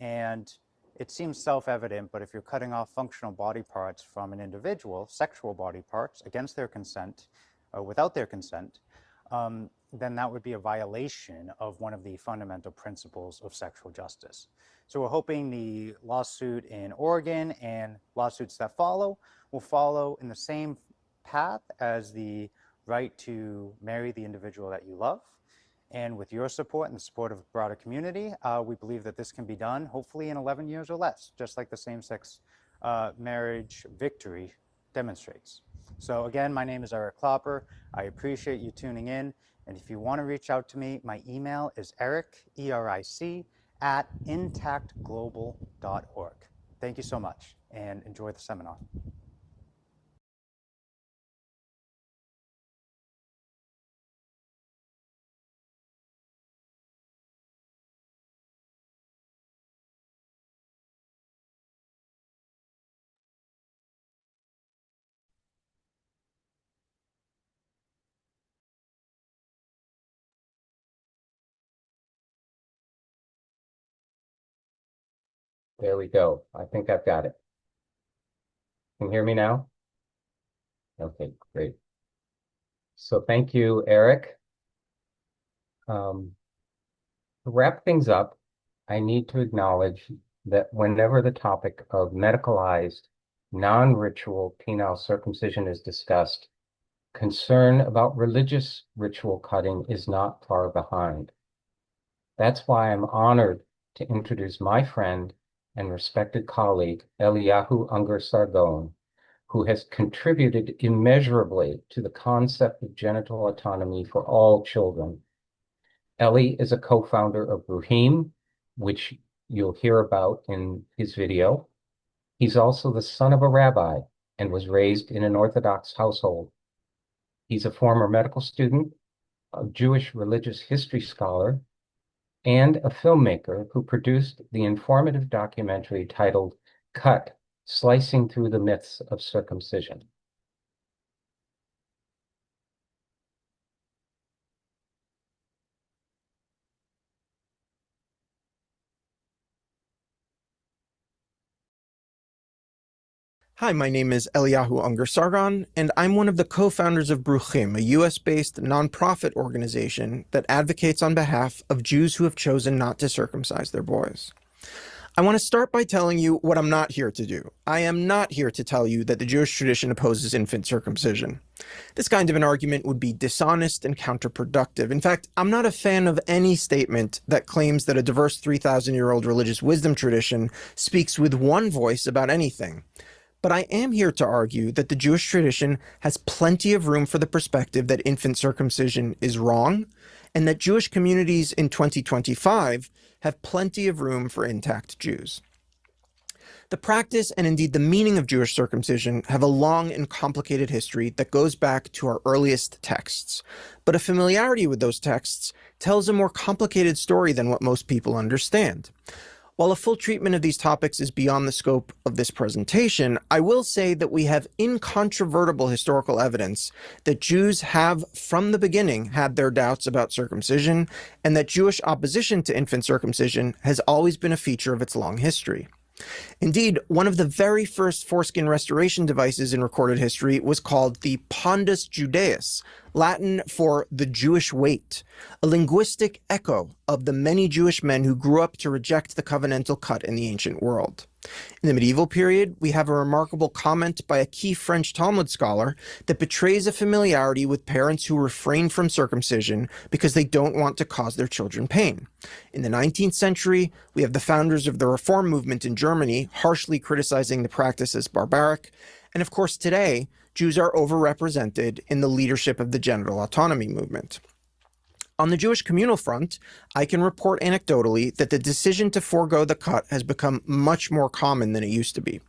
And it seems self-evident, but if you're cutting off functional body parts from an individual, sexual body parts, against their consent, or without their consent, then that would be a violation of one of the fundamental principles of sexual justice. So we're hoping the lawsuit in Oregon and lawsuits that follow will follow in the same path as the right to marry the individual that you love. And with your support and the support of the broader community, we believe that this can be done, hopefully in 11 years or less, just like the same-sex marriage victory demonstrates. So again, my name is Eric Klopper. I appreciate you tuning in. And if you want to reach out to me, my email is eric, E-R-I-C, @intactglobal.org. Thank you so much, and enjoy the seminar. There we go. I think I've got it. Can you hear me now? Okay, great. So thank you, Eric. To wrap things up, I need to acknowledge that whenever the topic of medicalized, non-ritual penile circumcision is discussed, concern about religious ritual cutting is not far behind. That's why I'm honored to introduce my friend and respected colleague, Eliyahu Unger-Sargon, who has contributed immeasurably to the concept of genital autonomy for all children. Eli is a co-founder of Bruhim, which you'll hear about in his video. He's also the son of a rabbi and was raised in an Orthodox household. He's a former medical student, a Jewish religious history scholar, and a filmmaker who produced the informative documentary titled Cut: Slicing Through the Myths of Circumcision. Hi, my name is Eliyahu Unger-Sargon, and I'm one of the co-founders of Bruchim, a US-based nonprofit organization that advocates on behalf of Jews who have chosen not to circumcise their boys. I want to start by telling you what I'm not here to do. I am not here to tell you that the Jewish tradition opposes infant circumcision. This kind of an argument would be dishonest and counterproductive. In fact, I'm not a fan of any statement that claims that a diverse 3,000-year-old religious wisdom tradition speaks with one voice about anything. But I am here to argue that the Jewish tradition has plenty of room for the perspective that infant circumcision is wrong, and that Jewish communities in 2025 have plenty of room for intact Jews. The practice and indeed the meaning of Jewish circumcision have a long and complicated history that goes back to our earliest texts. But a familiarity with those texts tells a more complicated story than what most people understand. While a full treatment of these topics is beyond the scope of this presentation, I will say that we have incontrovertible historical evidence that Jews have, from the beginning, had their doubts about circumcision, and that Jewish opposition to infant circumcision has always been a feature of its long history. Indeed, one of the very first foreskin restoration devices in recorded history was called the Pondus Judaeus, Latin for the Jewish weight, a linguistic echo of the many Jewish men who grew up to reject the covenantal cut in the ancient world. In the medieval period, we have a remarkable comment by a key French Talmud scholar that betrays a familiarity with parents who refrain from circumcision because they don't want to cause their children pain. In the 19th century, we have the founders of the Reform movement in Germany harshly criticizing the practice as barbaric. And of course, today, Jews are overrepresented in the leadership of the genital autonomy movement. On the Jewish communal front, I can report anecdotally that the decision to forego the cut has become much more common than it used to be.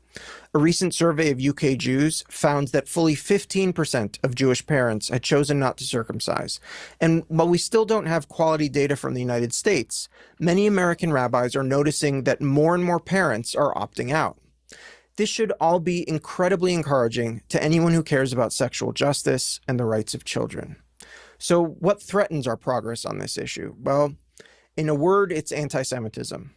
A recent survey of UK Jews found that fully 15% of Jewish parents had chosen not to circumcise. And while we still don't have quality data from the United States, many American rabbis are noticing that more and more parents are opting out. This should all be incredibly encouraging to anyone who cares about sexual justice and the rights of children. So what threatens our progress on this issue? Well, in a word, it's anti-Semitism.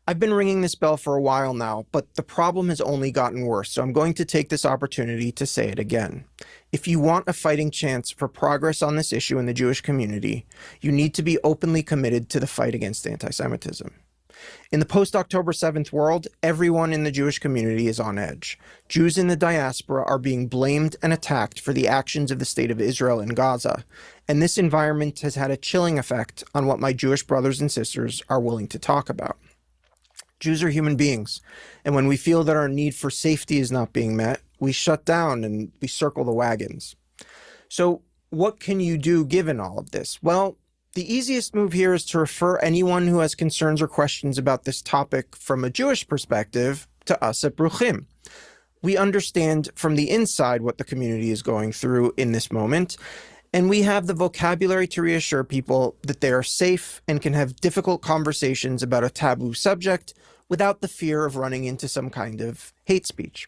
I've been ringing this bell for a while now, but the problem has only gotten worse, so I'm going to take this opportunity to say it again. If you want a fighting chance for progress on this issue in the Jewish community, you need to be openly committed to the fight against anti-Semitism. In the post-October 7th world, everyone in the Jewish community is on edge. Jews in the diaspora are being blamed and attacked for the actions of the state of Israel in Gaza, and this environment has had a chilling effect on what my Jewish brothers and sisters are willing to talk about. Jews are human beings, and when we feel that our need for safety is not being met, we shut down and we circle the wagons. So what can you do given all of this? Well, the easiest move here is to refer anyone who has concerns or questions about this topic from a Jewish perspective to us at Bruchim. We understand from the inside what the community is going through in this moment, and we have the vocabulary to reassure people that they are safe and can have difficult conversations about a taboo subject without the fear of running into some kind of hate speech.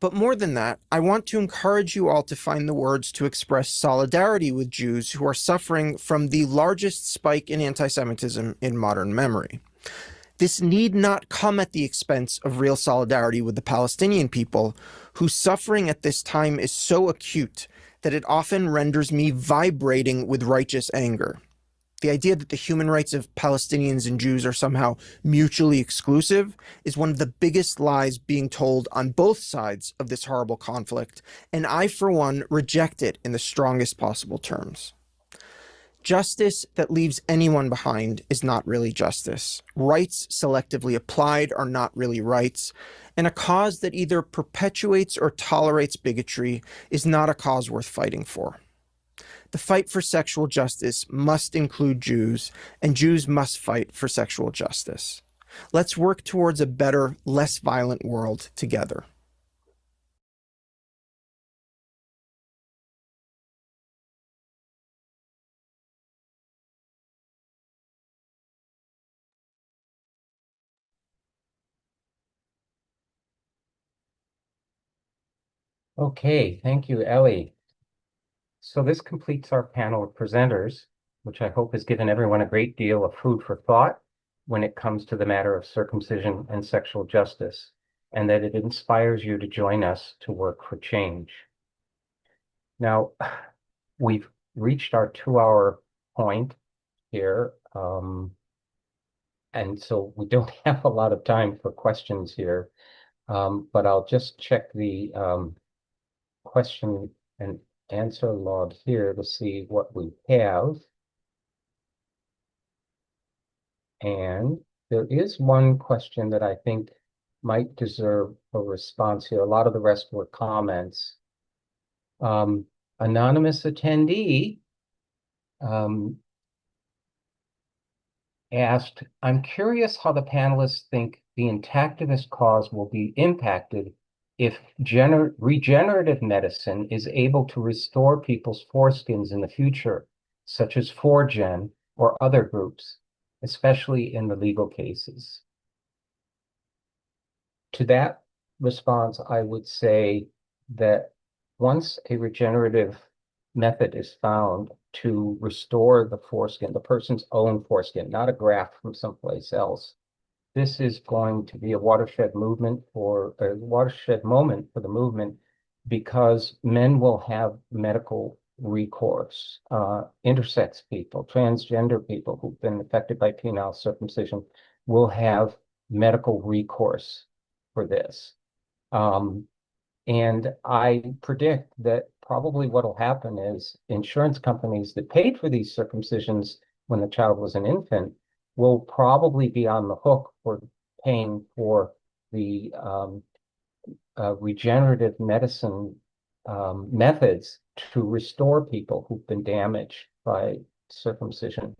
But more than that, I want to encourage you all to find the words to express solidarity with Jews who are suffering from the largest spike in anti-Semitism in modern memory. This need not come at the expense of real solidarity with the Palestinian people, whose suffering at this time is so acute that it often renders me vibrating with righteous anger. The idea that the human rights of Palestinians and Jews are somehow mutually exclusive is one of the biggest lies being told on both sides of this horrible conflict, and I, for one, reject it in the strongest possible terms. Justice that leaves anyone behind is not really justice. Rights selectively applied are not really rights, and a cause that either perpetuates or tolerates bigotry is not a cause worth fighting for. The fight for sexual justice must include Jews, and Jews must fight for sexual justice. Let's work towards a better, less violent world together. Okay, thank you, Ellie. So this completes our panel of presenters, which I hope has given everyone a great deal of food for thought when it comes to the matter of circumcision and sexual justice, and that it inspires you to join us to work for change. Now, we've reached our 2-hour point here, and so we don't have a lot of time for questions here, but I'll just check the question and answer log here to see what we have. And there is one question that I think might deserve a response here. A lot of the rest were comments. Anonymous attendee asked, I'm curious how the panelists think the intactivist cause will be impacted if regenerative medicine is able to restore people's foreskins in the future, such as 4Gen or other groups, especially in the legal cases. To that response, I would say that once a regenerative method is found to restore the foreskin, the person's own foreskin, not a graft from someplace else, this is going to be a watershed moment for the movement, because men will have medical recourse. Intersex people, transgender people who've been affected by penile circumcision will have medical recourse for this. And I predict that probably what will happen is insurance companies that paid for these circumcisions when the child was an infant will probably be on the hook for paying for the regenerative medicine methods to restore people who've been damaged by circumcision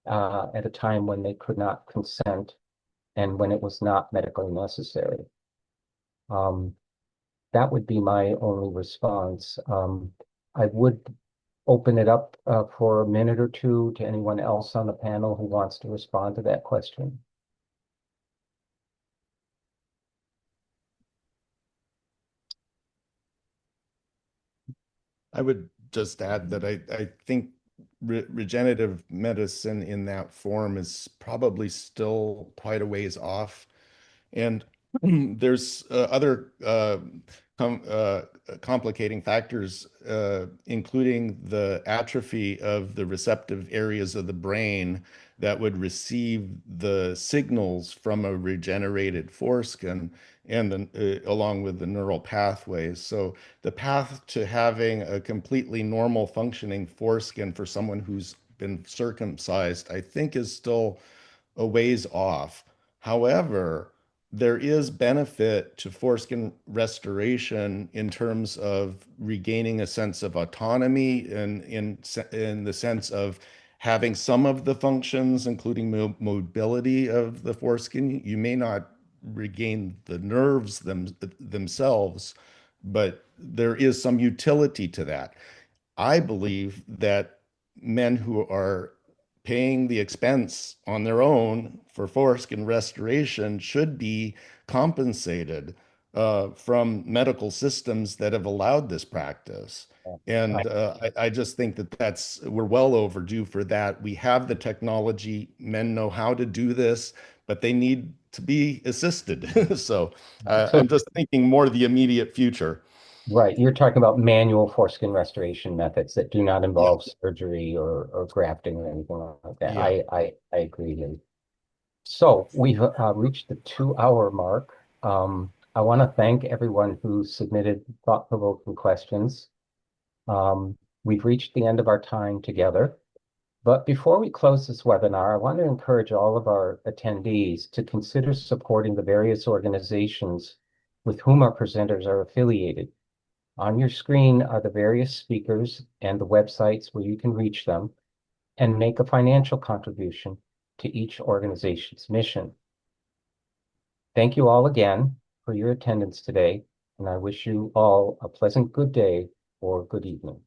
at a time when they could not consent and when it was not medically necessary. That would be my only response. I would open it up for a minute or two to anyone else on the panel who wants to respond to that question. I would just add that I think regenerative medicine in that form is probably still quite a ways off. And there's other complicating factors, including the atrophy of the receptive areas of the brain that would receive the signals from a regenerated foreskin and then, along with the neural pathways. So the path to having a completely normal functioning foreskin for someone who's been circumcised, I think is still a ways off. However, there is benefit to foreskin restoration in terms of regaining a sense of autonomy and in the sense of having some of the functions, including mobility of the foreskin. You may not regain the nerves themselves, but there is some utility to that. I believe that men who are paying the expense on their own for foreskin restoration should be compensated from medical systems that have allowed this practice. And I just think that we're well overdue for that. We have the technology, men know how to do this, but they need to be assisted. So I'm just thinking more the immediate future. Right. You're talking about manual foreskin restoration methods that do not involve surgery or grafting or anything like that. Yeah. I agree. So we've reached the 2-hour mark. I want to thank everyone who submitted thought-provoking questions. We've reached the end of our time together. But before we close this webinar, I want to encourage all of our attendees to consider supporting the various organizations with whom our presenters are affiliated. On your screen are the various speakers and the websites where you can reach them and make a financial contribution to each organization's mission. Thank you all again for your attendance today, and I wish you all a pleasant good day or good evening.